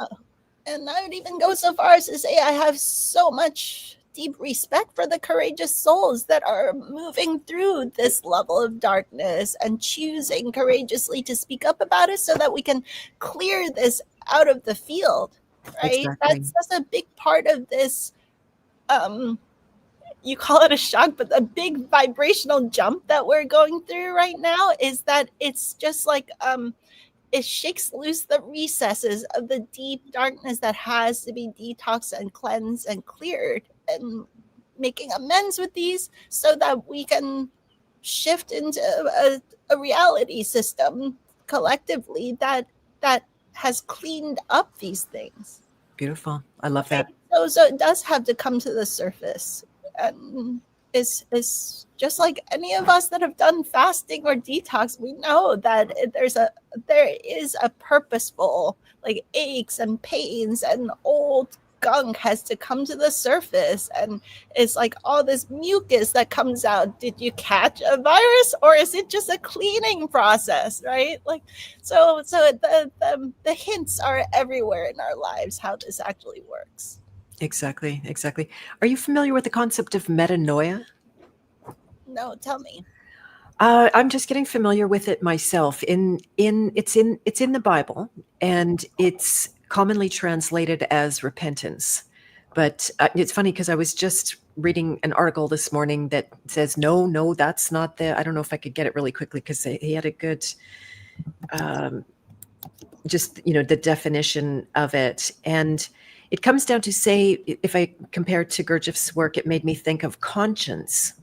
And I would even go so far as to say I have so much deep respect for the courageous souls that are moving through this level of darkness and choosing courageously to speak up about it so that we can clear this out of the field. Right? exactly. That's a big part of this. You call it a shock, but the big vibrational jump that we're going through right now is that it's just like it shakes loose the recesses of the deep darkness that has to be detoxed and cleansed and cleared, and making amends with these so that we can shift into a reality system collectively that has cleaned up these things. Beautiful. I love Right? that. So it does have to come to the surface. And is just like any of us that have done fasting or detox, we know that there is a purposeful, like, aches and pains and old gunk has to come to the surface, and it's like all this mucus that comes out. Did you catch a virus, or is it just a cleaning process, right? Like, so the hints are everywhere in our lives how this actually works. Exactly. Are you familiar with the concept of metanoia? No, tell me. I'm just getting familiar with it myself. It's in the Bible, and it's commonly translated as repentance. But it's funny because I was just reading an article this morning that says no, that's not the. I don't know if I could get it really quickly because he had a good, just the definition of it, and it comes down to say, if I compare it to Gurdjieff's work, it made me think of conscience.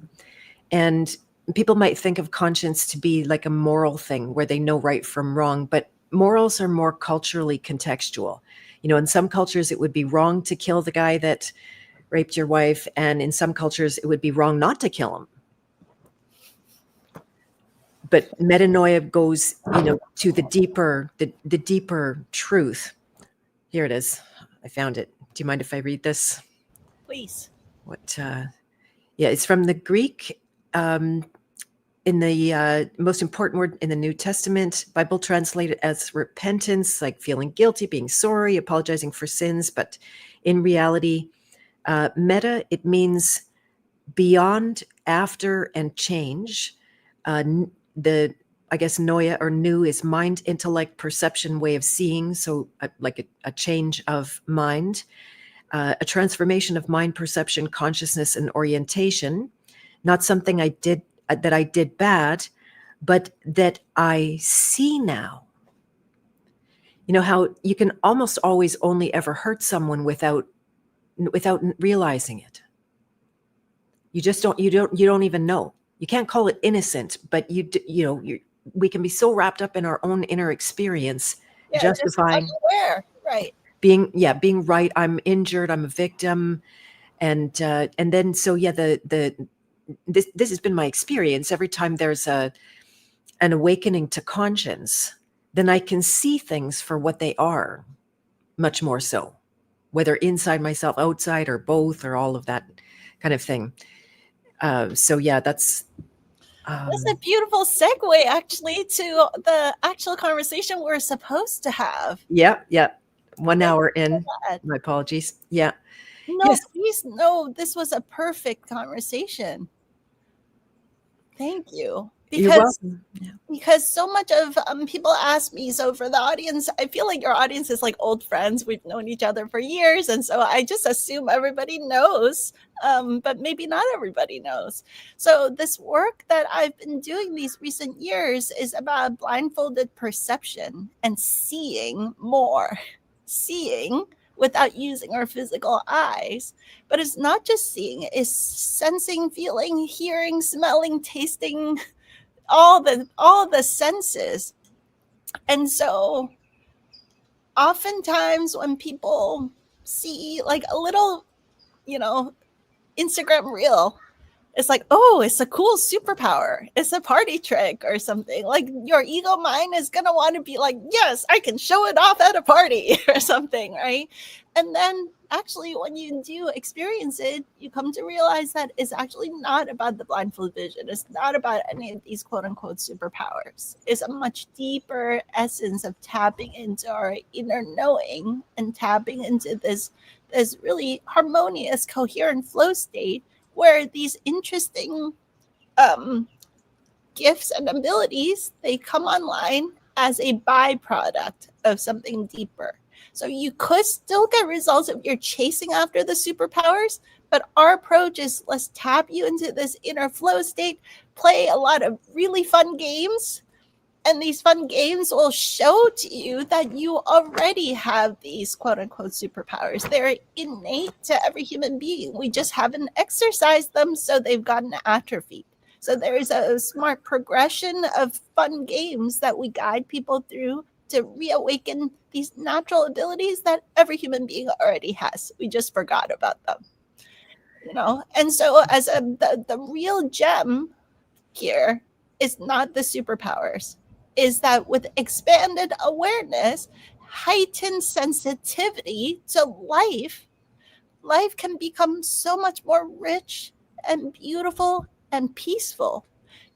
And people might think of conscience to be like a moral thing where they know right from wrong, but morals are more culturally contextual. In some cultures, it would be wrong to kill the guy that raped your wife, and in some cultures, it would be wrong not to kill him. But metanoia goes, to the deeper truth. Here it is. I found it. Do you mind if I read this? Please. What? Yeah, it's from the Greek. In the most important word in the New Testament, Bible translated as repentance, like feeling guilty, being sorry, apologizing for sins. But in reality, meta, it means beyond, after, and change. I guess noia or new is mind, intellect, perception, way of seeing. So like a change of mind, a transformation of mind, perception, consciousness, and orientation. Not something I did bad, but that I see now. How you can almost always only ever hurt someone without realizing it. You just don't even know. You can't call it innocent, but we can be so wrapped up in our own inner experience, justifying, just unaware, right? being right. I'm injured. I'm a victim, and then this has been my experience. Every time there's an awakening to conscience, then I can see things for what they are, much more so, whether inside myself, outside, or both, or all of that kind of thing. That's That's a beautiful segue, actually, to the actual conversation we're supposed to have. Yeah. 1 hour in. That. My apologies. Yeah. No, Yes. please, no, this was a perfect conversation. Thank you. You're welcome. Yeah. Because so much of people ask me, so for the audience, I feel like your audience is like old friends. We've known each other for years, and so I just assume everybody knows, but maybe not everybody knows. So this work that I've been doing these recent years is about blindfolded perception and seeing more, seeing without using our physical eyes. But it's not just seeing, it's sensing, feeling, hearing, smelling, tasting, all the senses. And so oftentimes when people see like a little, Instagram reel, it's like, oh, it's a cool superpower. It's a party trick or something. Like your ego mind is going to want to be like, yes, I can show it off at a party or something, right? And then actually, when you do experience it, you come to realize that it's actually not about the blindfold vision. It's not about any of these quote unquote superpowers. It's a much deeper essence of tapping into our inner knowing and tapping into this really harmonious, coherent flow state where these interesting gifts and abilities, they come online as a byproduct of something deeper. So you could still get results if you're chasing after the superpowers, but our approach is let's tap you into this inner flow state, play a lot of really fun games, and these fun games will show to you that you already have these quote unquote superpowers. They're innate to every human being. We just haven't exercised them, so they've gotten atrophied. So there is a smart progression of fun games that we guide people through to reawaken these natural abilities that every human being already has. We just forgot about them. And so as the real gem here is not the superpowers, is that with expanded awareness, heightened sensitivity to life can become so much more rich and beautiful and peaceful.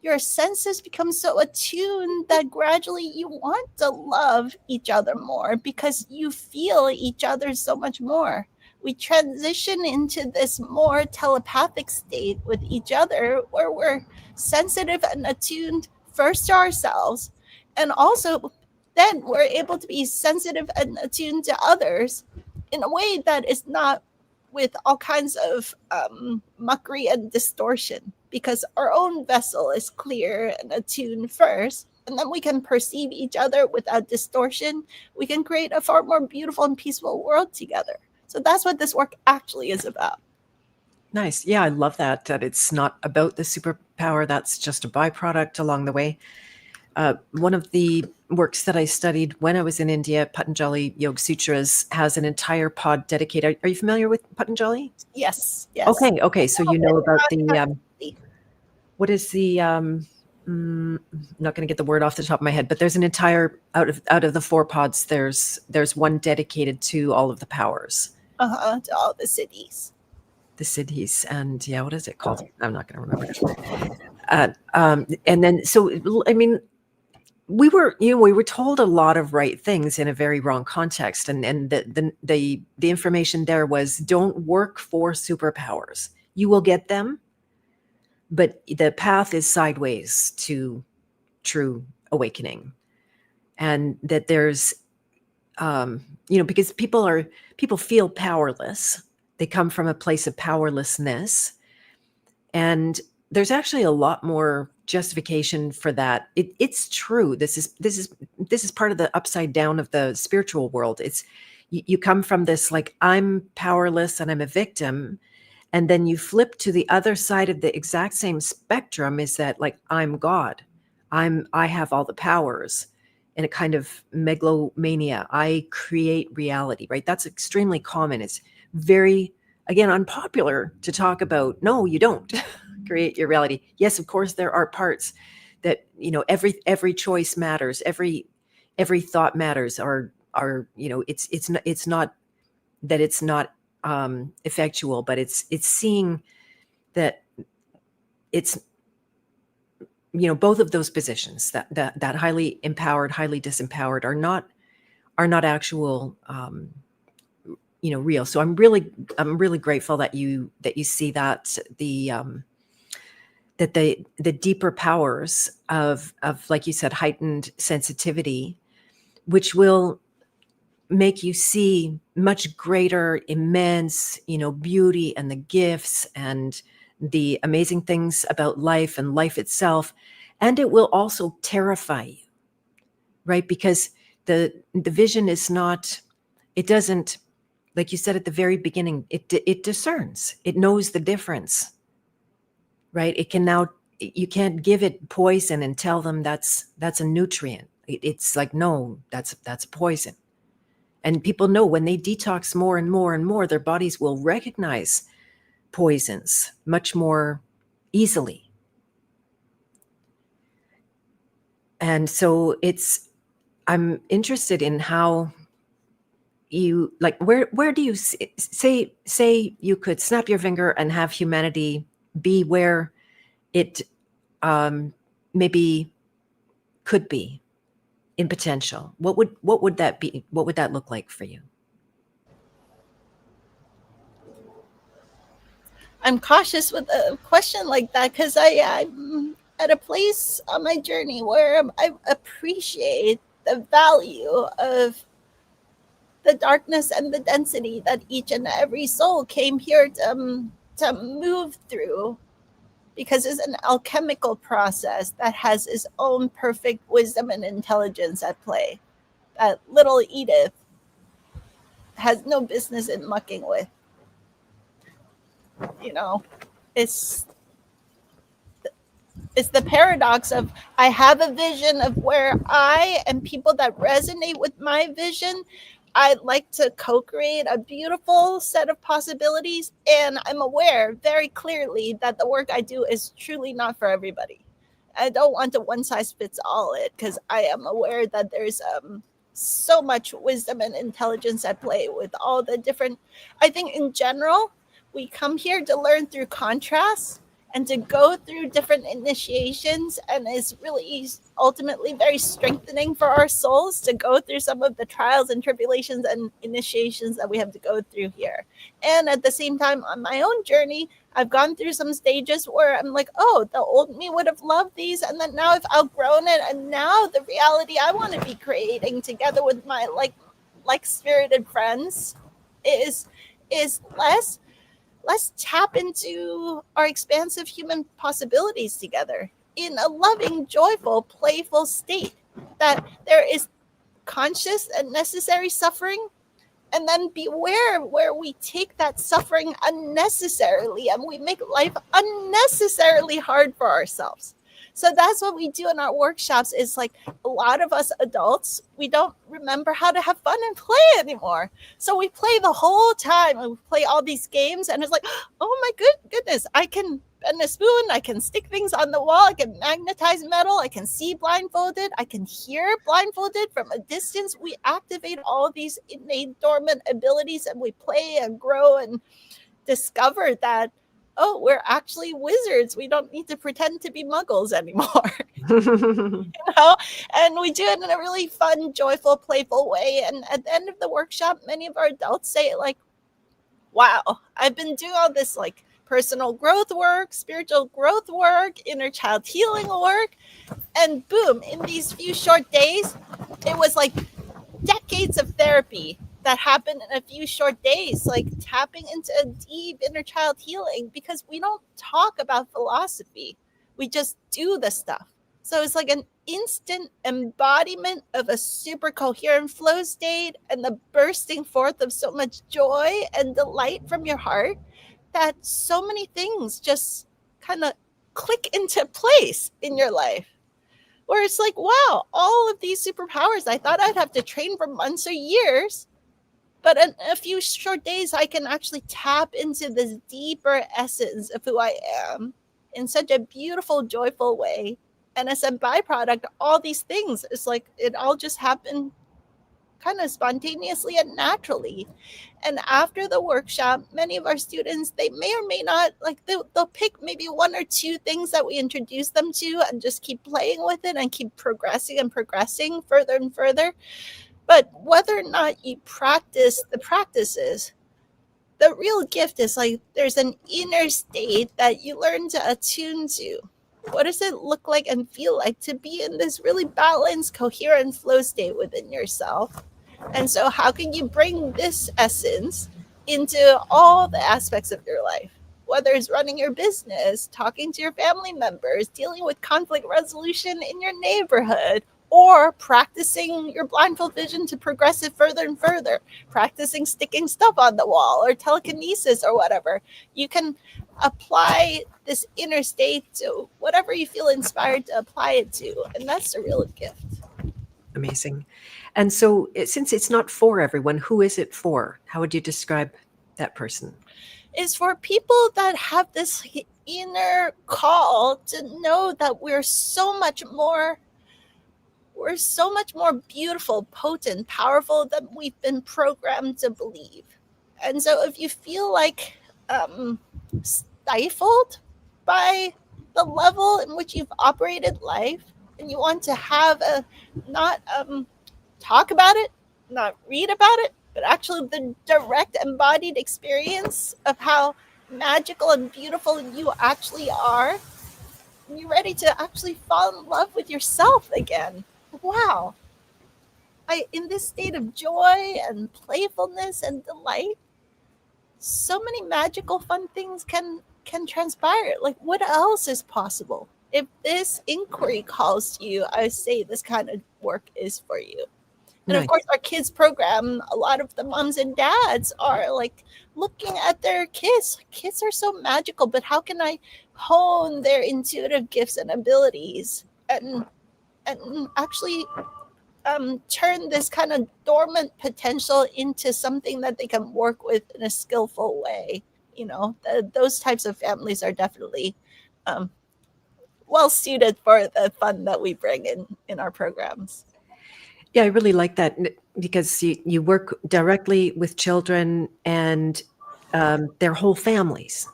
Your senses become so attuned that gradually you want to love each other more because you feel each other so much more. We transition into this more telepathic state with each other where we're sensitive and attuned first to ourselves, and also then we're able to be sensitive and attuned to others in a way that is not with all kinds of muckery and distortion, because our own vessel is clear and attuned first, and then we can perceive each other without distortion. We can create a far more beautiful and peaceful world together. So that's what this work actually is about. Nice. Yeah, I love that it's not about the superpower. That's just a byproduct along the way. One of the works that I studied when I was in India, Patanjali Yoga Sutras, has an entire pod dedicated. Are you familiar with Patanjali? Yes. Okay. So you know about the what is the I'm not going to get the word off the top of my head, but there's an entire out of the 4 pods. There's one dedicated to all of the powers. To all the cities. The cities, and yeah, what is it called? I'm not going to remember. And then, so I mean, we were told a lot of right things in a very wrong context, and the information there was, don't work for superpowers. You will get them, but the path is sideways to true awakening, and that there's because people feel powerless. They come from a place of powerlessness, and there's actually a lot more justification for that. It's true. This is part of the upside down of the spiritual world. It's you come from this like, I'm powerless and I'm a victim, and then you flip to the other side of the exact same spectrum, is that like, I'm God. I have all the powers. In a kind of megalomania, I create reality, right? That's extremely common. It's very, again, unpopular to talk about. No, you don't create your reality. Yes, of course, there are parts that, every choice matters. Every thought matters. It's not that it's not effectual, but it's seeing that it's, both of those positions, that highly empowered, highly disempowered, are not actual, real. So I'm really grateful that you see that that the deeper powers of like you said, heightened sensitivity, which will make you see much greater, immense, beauty and the gifts and the amazing things about life and life itself. And it will also terrify you, right? Because the vision is not, it doesn't like you said at the very beginning, it discerns. It knows the difference, right? It can now, you can't give it poison and tell them that's a nutrient. It's like, no, that's poison. And people know when they detox more and more and more, their bodies will recognize poisons much more easily. And so I'm interested in how you, like, where do you say you could snap your finger and have humanity be where it maybe could be in potential? What would that be? What would that look like for you? I'm cautious with a question like that because I'm at a place on my journey where I appreciate the value of the darkness and the density that each and every soul came here to move through, because it's an alchemical process that has its own perfect wisdom and intelligence at play that little Edith has no business in mucking with. You know, it's the paradox of, I have a vision of where I and people that resonate with my vision, I'd like to co-create a beautiful set of possibilities, and I'm aware very clearly that the work I do is truly not for everybody. I don't want to one size fits all it, because I am aware that there's so much wisdom and intelligence at play with all the different. I think in general, we come here to learn through contrast and to go through different initiations, and it's really ultimately very strengthening for our souls to go through some of the trials and tribulations and initiations that we have to go through here. And at the same time, on my own journey, I've gone through some stages where I'm like, oh, the old me would have loved these, and then now I've outgrown it, and now the reality I want to be creating together with my like spirited friends is let's tap into our expansive human possibilities together in a loving, joyful, playful state, that there is conscious and necessary suffering, and then beware where we take that suffering unnecessarily and we make life unnecessarily hard for ourselves. So that's what we do in our workshops, is like, a lot of us adults, we don't remember how to have fun and play anymore. So we play the whole time, and we play all these games, and it's like, oh my goodness, I can bend a spoon, I can stick things on the wall, I can magnetize metal, I can see blindfolded, I can hear blindfolded from a distance. We activate all these innate dormant abilities, and we play and grow and discover that, oh, we're actually wizards. We don't need to pretend to be muggles anymore. You know? And we do it in a really fun, joyful, playful way. And at the end of the workshop, many of our adults say, like, wow, I've been doing all this like personal growth work, spiritual growth work, inner child healing work. And boom, in these few short days, it was like decades of therapy that happened in a few short days, like tapping into a deep inner child healing, because we don't talk about philosophy. We just do the stuff. So it's like an instant embodiment of a super coherent flow state, and the bursting forth of so much joy and delight from your heart, that so many things just kind of click into place in your life, where it's like, wow, all of these superpowers I thought I'd have to train for months or years, but in a few short days, I can actually tap into this deeper essence of who I am in such a beautiful, joyful way. And as a byproduct, all these things, it's like it all just happened kind of spontaneously and naturally. And after the workshop, many of our students, they may or may not, like they'll pick maybe one or two things that we introduce them to and just keep playing with it and keep progressing and progressing further and further. But whether or not you practice the practices, the real gift is like, there's an inner state that you learn to attune to. What does it look like and feel like to be in this really balanced, coherent flow state within yourself? And so how can you bring this essence into all the aspects of your life? Whether it's running your business, talking to your family members, dealing with conflict resolution in your neighborhood, or practicing your blindfold vision to progress it further and further, practicing sticking stuff on the wall or telekinesis or whatever. You can apply this inner state to whatever you feel inspired to apply it to. And that's the real gift. Amazing. And so, since it's not for everyone, who is it for? How would you describe that person? Is for people that have this inner call to know that we're so much more beautiful, potent, powerful than we've been programmed to believe. And so if you feel like stifled by the level in which you've operated life, and you want to have a not talk about it, not read about it, but actually the direct embodied experience of how magical and beautiful you actually are, and you're ready to actually fall in love with yourself again. Wow. In this state of joy and playfulness and delight, so many magical fun things can transpire. Like, what else is possible? If this inquiry calls to you, I say this kind of work is for you. And Nice. of course, our kids program, a lot of the moms and dads are like looking at their kids. Kids are so magical, but how can I hone their intuitive gifts and abilities and actually turn this kind of dormant potential into something that they can work with in a skillful way? Those types of families are definitely well suited for the fun that we bring in our programs. Yeah, I really like that because you work directly with children and their whole families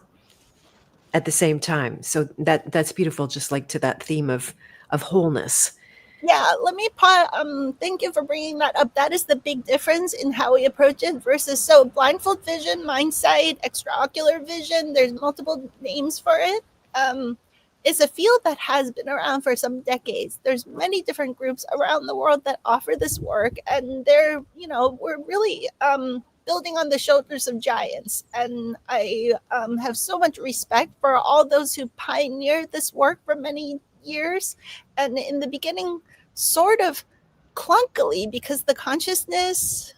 at the same time. So that's beautiful, just like to that theme of wholeness. Yeah, let me thank you for bringing that up. That is the big difference in how we approach it versus blindfold vision, mindsight, extraocular vision. There's multiple names for it. It's a field that has been around for some decades. There's many different groups around the world that offer this work, and we're really building on the shoulders of giants. And I have so much respect for all those who pioneered this work for many years, and in the beginning sort of clunkily, because the consciousness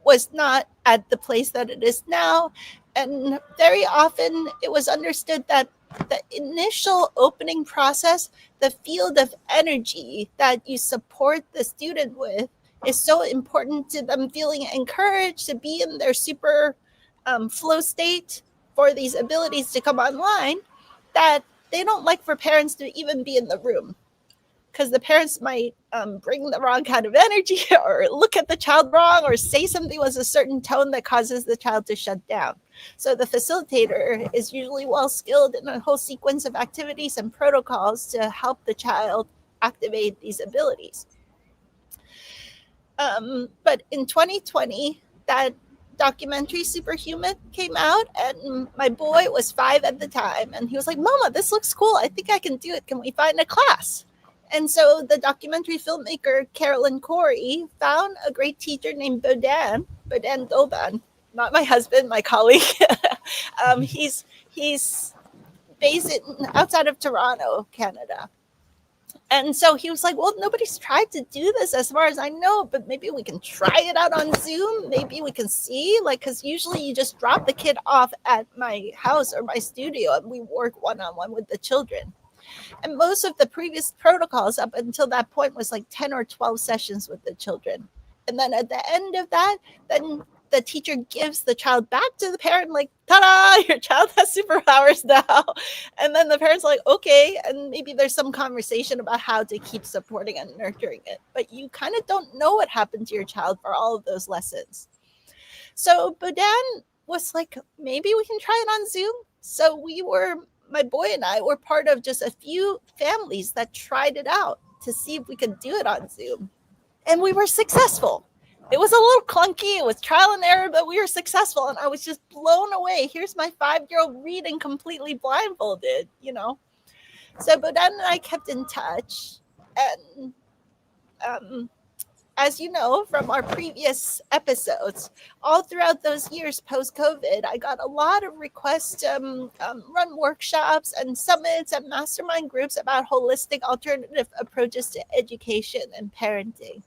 was not at the place that it is now. And very often it was understood that the initial opening process, the field of energy that you support the student with, is so important to them feeling encouraged to be in their super flow state for these abilities to come online, that they don't like for parents to even be in the room, because the parents might bring the wrong kind of energy or look at the child wrong or say something with a certain tone that causes the child to shut down. So the facilitator is usually well skilled in a whole sequence of activities and protocols to help the child activate these abilities. But in 2020, that documentary Superhuman came out, and my boy was 5 at the time, and he was like, "Mama, this looks cool. I think I can do it. Can we find a class?" And so the documentary filmmaker Carolyn Corey found a great teacher named Bodan Doban, not my husband, my colleague. He's based outside of Toronto, Canada. And so he was like, "Well, nobody's tried to do this as far as I know, but maybe we can try it out on Zoom. Maybe we can see, because usually you just drop the kid off at my house or my studio and we work one-on-one with the children." And most of the previous protocols up until that point was like 10 or 12 sessions with the children. And then at the end of that, then the teacher gives the child back to the parent, like, "Ta-da, your child has superpowers now." And then the parent's like, "Okay." And maybe there's some conversation about how to keep supporting and nurturing it. But you kind of don't know what happened to your child for all of those lessons. So Bodan was like, "Maybe we can try it on Zoom." So my boy and I were part of just a few families that tried it out to see if we could do it on Zoom. And we were successful. It was a little clunky. It was trial and error, but we were successful. And I was just blown away. Here's my 5-year-old reading completely blindfolded, So Bodan and I kept in touch. And as you know from our previous episodes, all throughout those years post-COVID, I got a lot of requests to run workshops and summits and mastermind groups about holistic alternative approaches to education and parenting.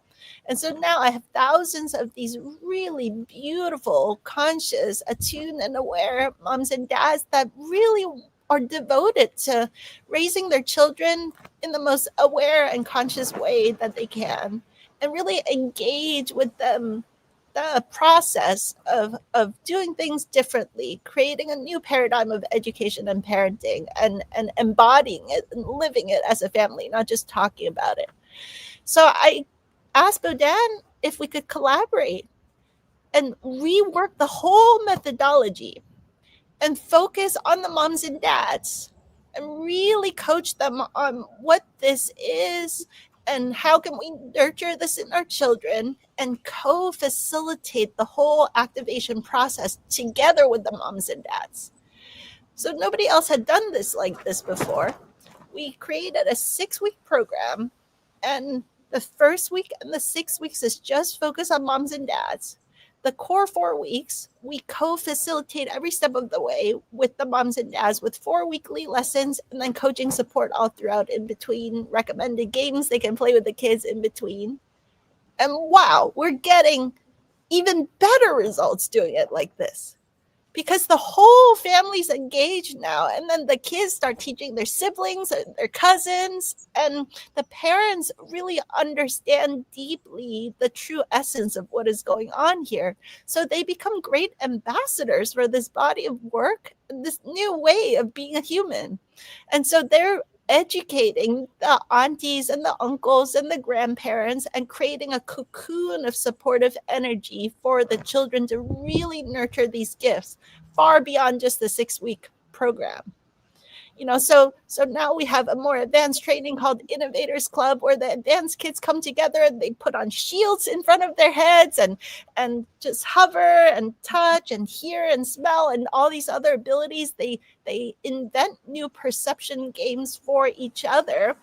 And so now I have thousands of these really beautiful, conscious, attuned, and aware moms and dads that really are devoted to raising their children in the most aware and conscious way that they can, and really engage with them the process of doing things differently, creating a new paradigm of education and parenting, and embodying it and living it as a family, not just talking about it. So I asked Bodan if we could collaborate and rework the whole methodology and focus on the moms and dads and really coach them on what this is and how can we nurture this in our children and co-facilitate the whole activation process together with the moms and dads. So nobody else had done this like this before. We created a 6-week program, and the first week and the 6 weeks is just focus on moms and dads. The core 4 weeks, we co-facilitate every step of the way with the moms and dads with 4 weekly lessons and then coaching support all throughout in between, recommended games they can play with the kids in between. And wow, we're getting even better results doing it like this, because the whole family's engaged now, and then the kids start teaching their siblings and their cousins, and the parents really understand deeply the true essence of what is going on here. So they become great ambassadors for this body of work and this new way of being a human. And so they're educating the aunties and the uncles and the grandparents and creating a cocoon of supportive energy for the children to really nurture these gifts far beyond just the 6-week program. So now we have a more advanced training called Innovators Club, where the advanced kids come together and they put on shields in front of their heads and just hover and touch and hear and smell and all these other abilities. They invent new perception games for each other.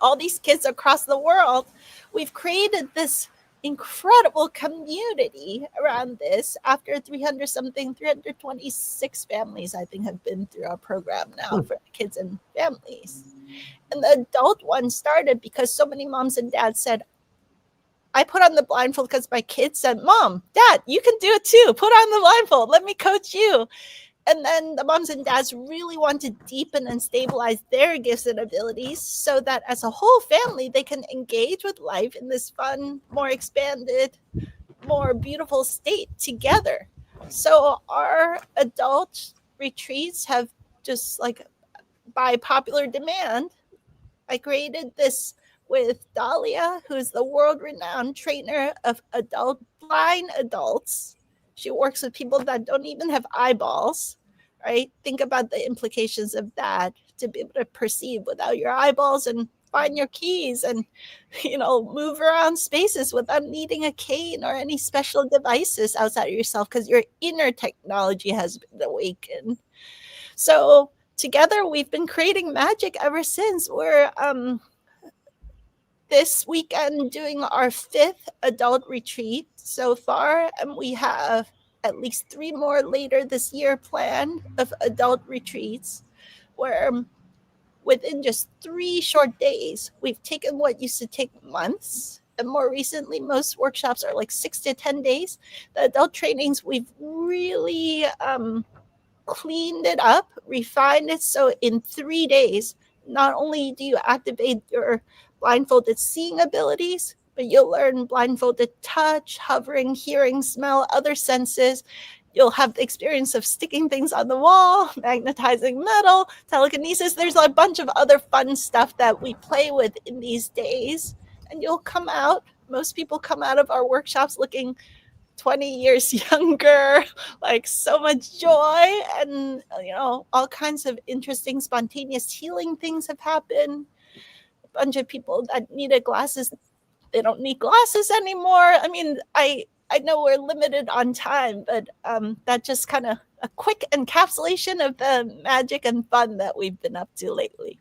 All these kids across the world, we've created this incredible community around this. After 326 families, I think, have been through our program now for kids and families. And the adult one started because so many moms and dads said, I put on the blindfold because my kids said, Mom, Dad, you can do it too. Put on the blindfold. Let me coach you. And then the moms and dads really want to deepen and stabilize their gifts and abilities so that as a whole family, they can engage with life in this fun, more expanded, more beautiful state together. So our adult retreats have just, like, by popular demand, I created this with Dahlia, who's the world-renowned trainer of blind adults. She works with people that don't even have eyeballs, right? Think about the implications of that, to be able to perceive without your eyeballs and find your keys and, move around spaces without needing a cane or any special devices outside of yourself because your inner technology has been awakened. So together we've been creating magic ever since. We're this weekend doing our 5th adult retreat so far, and we have at least 3 more later this year planned of adult retreats, where within just 3 short days, we've taken what used to take months, and more recently, most workshops are like 6 to 10 days. The adult trainings, we've really cleaned it up, refined it, so in 3 days, not only do you activate your blindfolded seeing abilities, but you'll learn blindfolded touch, hovering, hearing, smell, other senses. You'll have the experience of sticking things on the wall, magnetizing metal, telekinesis. There's a bunch of other fun stuff that we play with in these days. And you'll come out, most people come out of our workshops looking 20 years younger, like so much joy, and all kinds of interesting spontaneous healing things have happened. A bunch of people that needed glasses, they don't need glasses anymore. I mean, I know we're limited on time, but that's just kind of a quick encapsulation of the magic and fun that we've been up to lately.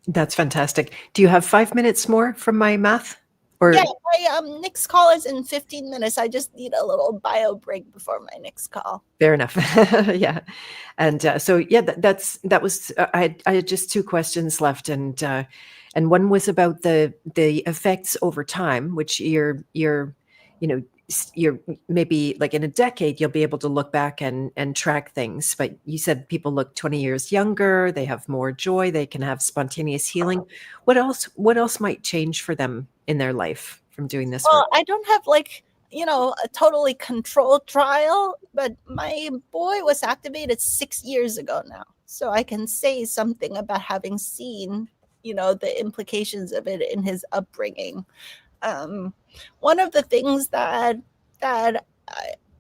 That's fantastic. Do you have 5 minutes more from my math? Or Yeah, my next call is in 15 minutes. I just need a little bio break before my next call. fair enough. Yeah. And so yeah, that was I had just two questions left, and one was about the effects over time, which you're you know you're maybe like in a decade you'll be able to look back and track things. But you said people look 20 years younger, they have more joy, they can have spontaneous healing. What else might change for them in their life from doing this work? Well, I don't have like, a totally controlled trial, but my boy was activated 6 years ago now. So I can say something about having seen, the implications of it in his upbringing. One of the things that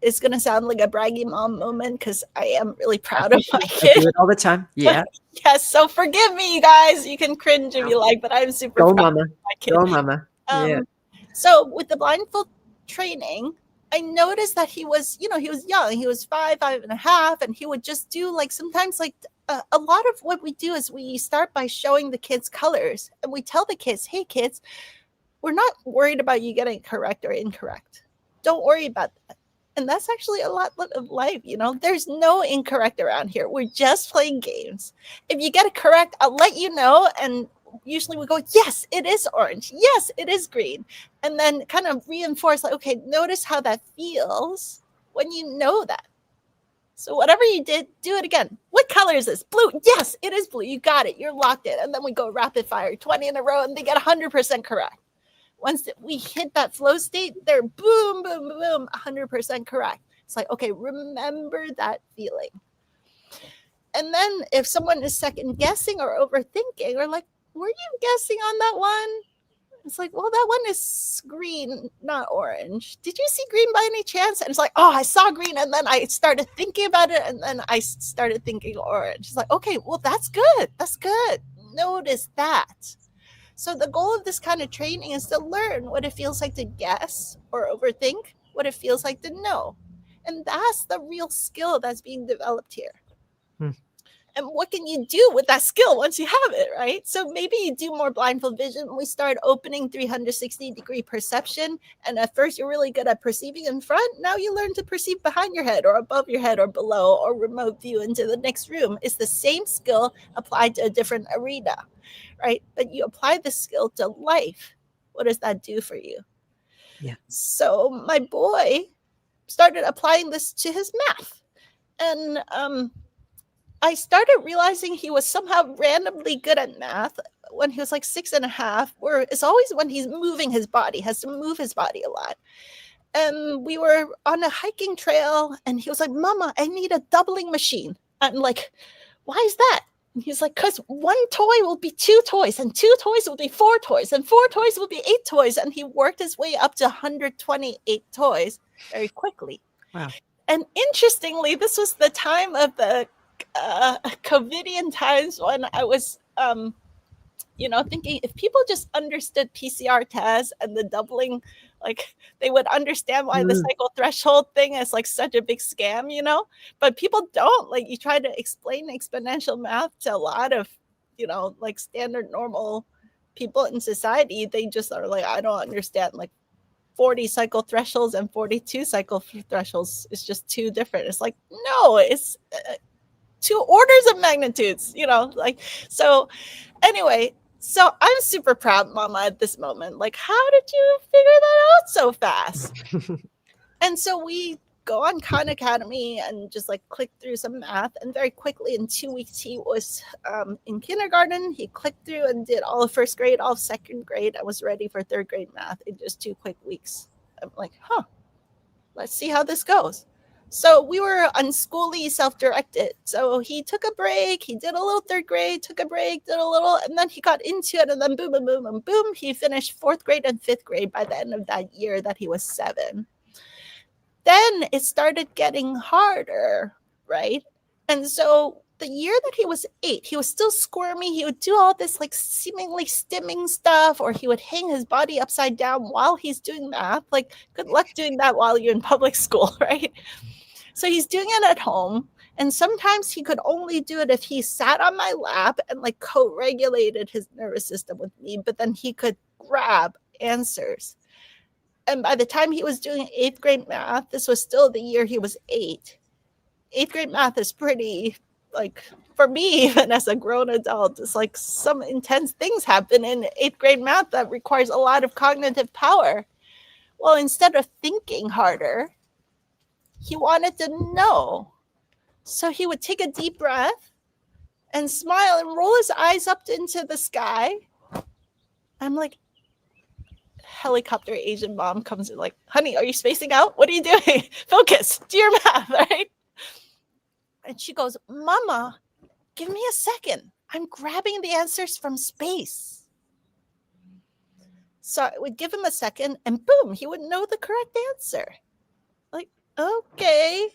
is going to sound like a braggy mom moment, because I am really proud of my I kid. do it all the time. Yeah. Yes, so forgive me, you guys. You can cringe if you like, but I'm super Go proud mama. of my kid. Go mama. Yeah. So with the blindfold training, I noticed that he was young. He was 5.5, and he would just do like sometimes like a lot of what we do is we start by showing the kids colors, and we tell the kids, "Hey, kids, we're not worried about you getting correct or incorrect. Don't worry about that." And that's actually a lot of life, There's no incorrect around here. We're just playing games. If you get it correct, I'll let you know, and usually we go, yes, it is orange. Yes, it is green. And then kind of reinforce, like, okay, notice how that feels when you know that. So whatever you did, do it again. What color is this? Blue. Yes, it is blue. You got it. You're locked in. And then we go rapid fire, 20 in a row, and they get 100% correct. Once we hit that flow state, they're boom, boom, boom, 100% correct. It's like, okay, remember that feeling. And then if someone is second guessing or overthinking, or like, were you guessing on that one? It's like, well, that one is green, not orange. Did you see green by any chance? And it's like, oh, I saw green. And then I started thinking about it. And then I started thinking orange. It's like, okay, well, that's good. That's good. Notice that. So the goal of this kind of training is to learn what it feels like to guess or overthink, what it feels like to know. And that's the real skill that's being developed here. And what can you do with that skill once you have it, right? So maybe you do more blindfold vision. We start opening 360-degree perception. And at first, you're really good at perceiving in front. Now you learn to perceive behind your head or above your head or below or remote view into the next room. It's the same skill applied to a different arena, right? But you apply the skill to life. What does that do for you? Yeah. So my boy started applying this to his math. And I started realizing he was somehow randomly good at math when he was like 6.5, where it's always when he's moving his body, has to move his body a lot. And we were on a hiking trail, and he was like, Mama, I need a doubling machine. I'm like, why is that? And he's like, because one toy will be 2 toys, and 2 toys will be 4 toys, and 4 toys will be 8 toys. And he worked his way up to 128 toys very quickly. Wow. And interestingly, this was the time of the COVIDian times when I was, thinking if people just understood PCR tests and the doubling, like they would understand why the cycle threshold thing is like such a big scam, but people don't. Like you try to explain exponential math to a lot of, like standard normal people in society. They just are like, I don't understand. Like 40 cycle thresholds and 42 cycle thresholds is just too different. It's like, no, it's 2 orders of magnitudes, so anyway, so I'm super proud, Mama, at this moment. Like, how did you figure that out so fast? And so we go on Khan Academy and just like click through some math, and very quickly in 2 weeks he was in kindergarten. He clicked through and did all of 1st grade, all of 2nd grade, and was ready for 3rd grade math in just 2 quick weeks. I'm like, let's see how this goes. So we were unschooly, self-directed. So he took a break. He did a little 3rd grade, took a break, did a little, and then he got into it. And then boom, boom, boom, boom, boom. He finished 4th grade and 5th grade by the end of that year that he was 7. Then it started getting harder, right? And so the year that he was 8, he was still squirmy. He would do all this like seemingly stimming stuff, or he would hang his body upside down while he's doing math. Like, good luck doing that while you're in public school, right? So he's doing it at home. And sometimes he could only do it if he sat on my lap and like co-regulated his nervous system with me. But then he could grab answers. And by the time he was doing 8th grade math, this was still the year he was 8. 8th grade math is pretty, like, for me, even as a grown adult, it's like some intense things happen in 8th grade math that requires a lot of cognitive power. Well, instead of thinking harder, he wanted to know. So he would take a deep breath and smile and roll his eyes up into the sky. I'm like, helicopter Asian mom comes in like, honey, are you spacing out? What are you doing? Focus, do your math, right? And she goes, Mama, give me a second. I'm grabbing the answers from space. So I would give him a second and boom, he would know the correct answer. Like, okay.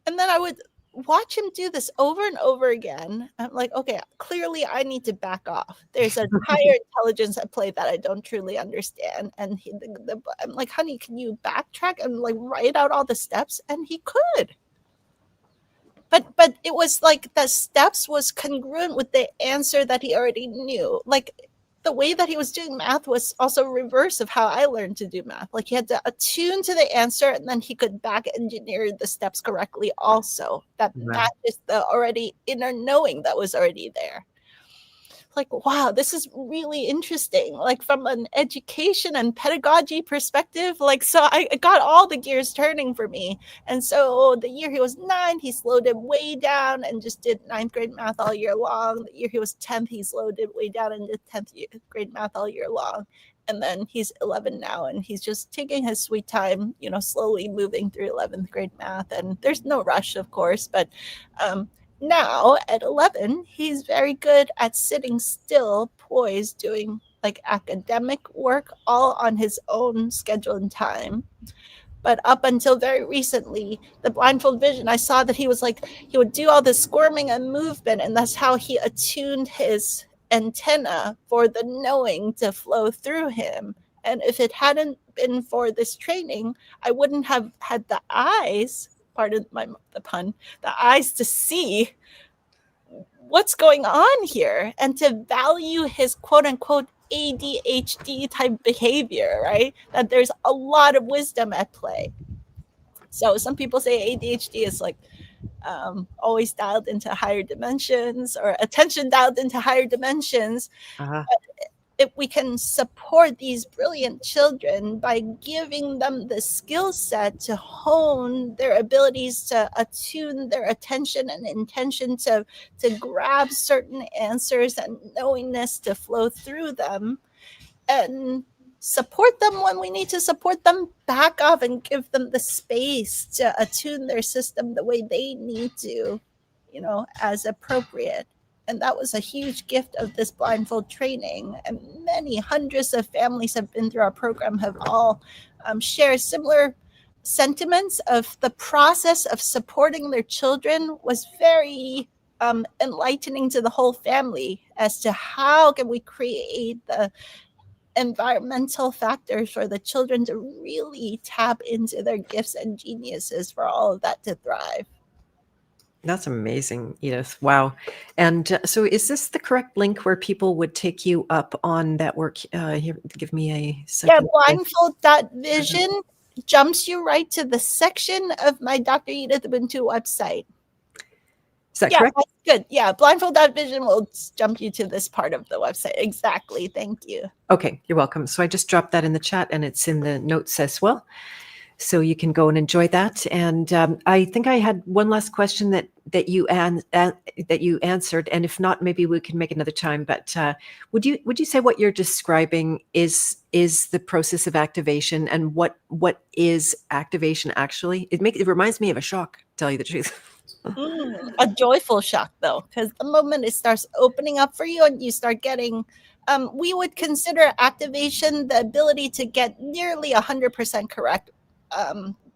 And then I would watch him do this over and over again. I'm like, okay, clearly I need to back off. There's a higher intelligence at play that I don't truly understand. And I'm like, honey, can you backtrack and like write out all the steps? And he could. But it was like the steps was congruent with the answer that he already knew. Like the way that he was doing math was also reverse of how I learned to do math. Like he had to attune to the answer and then he could back engineer the steps correctly also. That matches the already inner knowing that was already there. Like, wow, this is really interesting. Like from an education and pedagogy perspective, like, so I got all the gears turning for me. And so the year he was 9, he slowed it way down and just did 9th grade math all year long. The year he was 10th, he slowed it way down and did 10th grade math all year long. And then he's 11 now and he's just taking his sweet time, you know, slowly moving through 11th grade math. And there's no rush, of course, but now at 11, he's very good at sitting still, poised, doing like academic work all on his own schedule and time. But up until very recently, the blindfold vision, I saw that he was like, he would do all this squirming and movement, and that's how he attuned his antenna for the knowing to flow through him. And if it hadn't been for this training, I wouldn't have had the eyes, pardon the pun, the eyes to see what's going on here and to value his quote unquote ADHD type behavior, right? That there's a lot of wisdom at play. So some people say ADHD is like always dialed into higher dimensions or attention dialed into higher dimensions. If we can support these brilliant children by giving them the skill set to hone their abilities to attune their attention and intention to grab certain answers and knowingness to flow through them, and support them when we need to support them, back off and give them the space to attune their system the way they need to, you know, as appropriate. And that was a huge gift of this blindfold training. And many hundreds of families have been through our program, have all shared similar sentiments of the process of supporting their children was very enlightening to the whole family as to how can we create the environmental factors for the children to really tap into their gifts and geniuses for all of that to thrive. That's amazing, Edith. Wow. And so is this the correct link where people would take you up on that work? Here, give me a second. Yeah, blindfold.vision jumps you right to the section of my Dr. Edith Ubuntu website. Is that correct? That's good. Yeah, blindfold.vision will jump you to this part of the website. Exactly. Thank you. Okay, you're welcome. So I just dropped that in the chat and it's in the notes as well. So you can go and enjoy that. And I think I had one last question that you answered, and if not, maybe we can make another time. But would you say what you're describing is the process of activation, and what is activation actually? It reminds me of a shock, to tell you the truth. A joyful shock, though, because the moment it starts opening up for you and you start getting, we would consider activation the ability to get nearly 100% correct.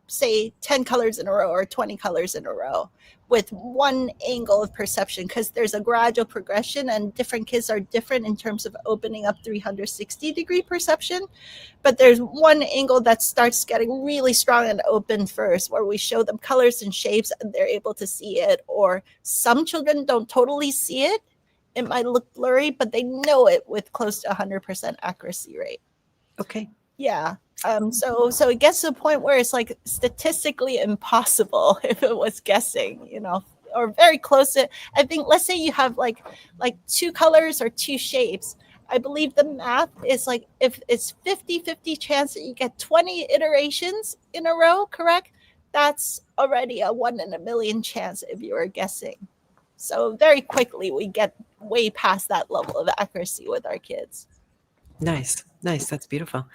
Say 10 colors in a row or 20 colors in a row with one angle of perception, because there's a gradual progression and different kids are different in terms of opening up 360-degree perception. But there's one angle that starts getting really strong and open first, where we show them colors and shapes and they're able to see it. Or some children don't totally see it. It might look blurry, but they know it with close to 100% accuracy rate. Okay. Yeah. So it gets to a point where it's like statistically impossible if it was guessing, or very close to. I think, let's say you have like two colors or two shapes. I believe the math is like, if it's 50-50 chance that you get 20 iterations in a row correct, that's already a 1 in a million chance if you were guessing. So very quickly we get way past that level of accuracy with our kids. Nice. That's beautiful.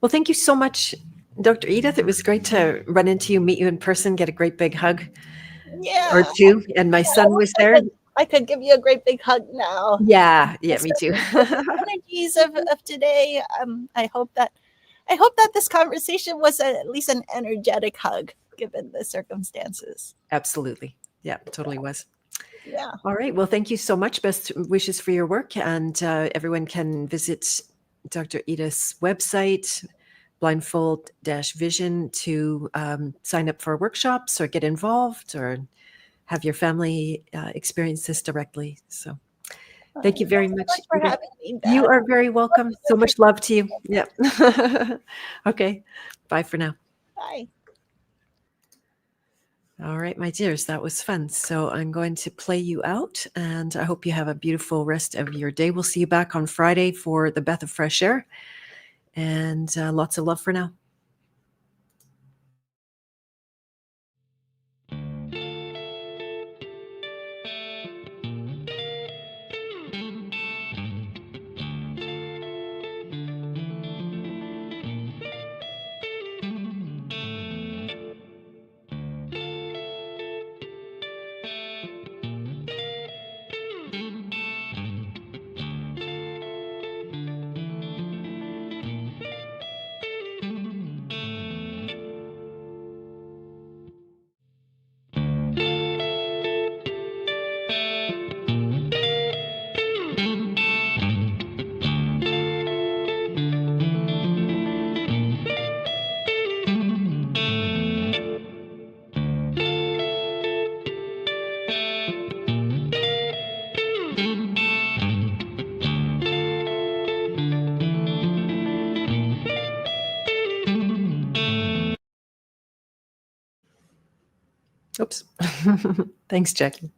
Well, thank you so much, Dr. Edith. It was great to run into you, meet you in person, get a great big hug or Yeah. two. And my son was there. I could give you a great big hug now. Yeah, me too. Energies of today. I hope that this conversation was at least an energetic hug, given the circumstances. Absolutely. Yeah, totally was. Yeah. All right. Well, thank you so much. Best wishes for your work. And everyone can visit Dr. Edith's website, Blindfold-Vision, to sign up for workshops or get involved or have your family experience this directly. So thank you very much. Thanks for having me, Beth. You are very welcome. So much love to you. Yeah. Okay. Bye for now. Bye. All right, my dears, that was fun. So I'm going to play you out, and I hope you have a beautiful rest of your day. We'll see you back on Friday for the Beth of Fresh Air, and lots of love for now. Oops. Thanks, Jackie.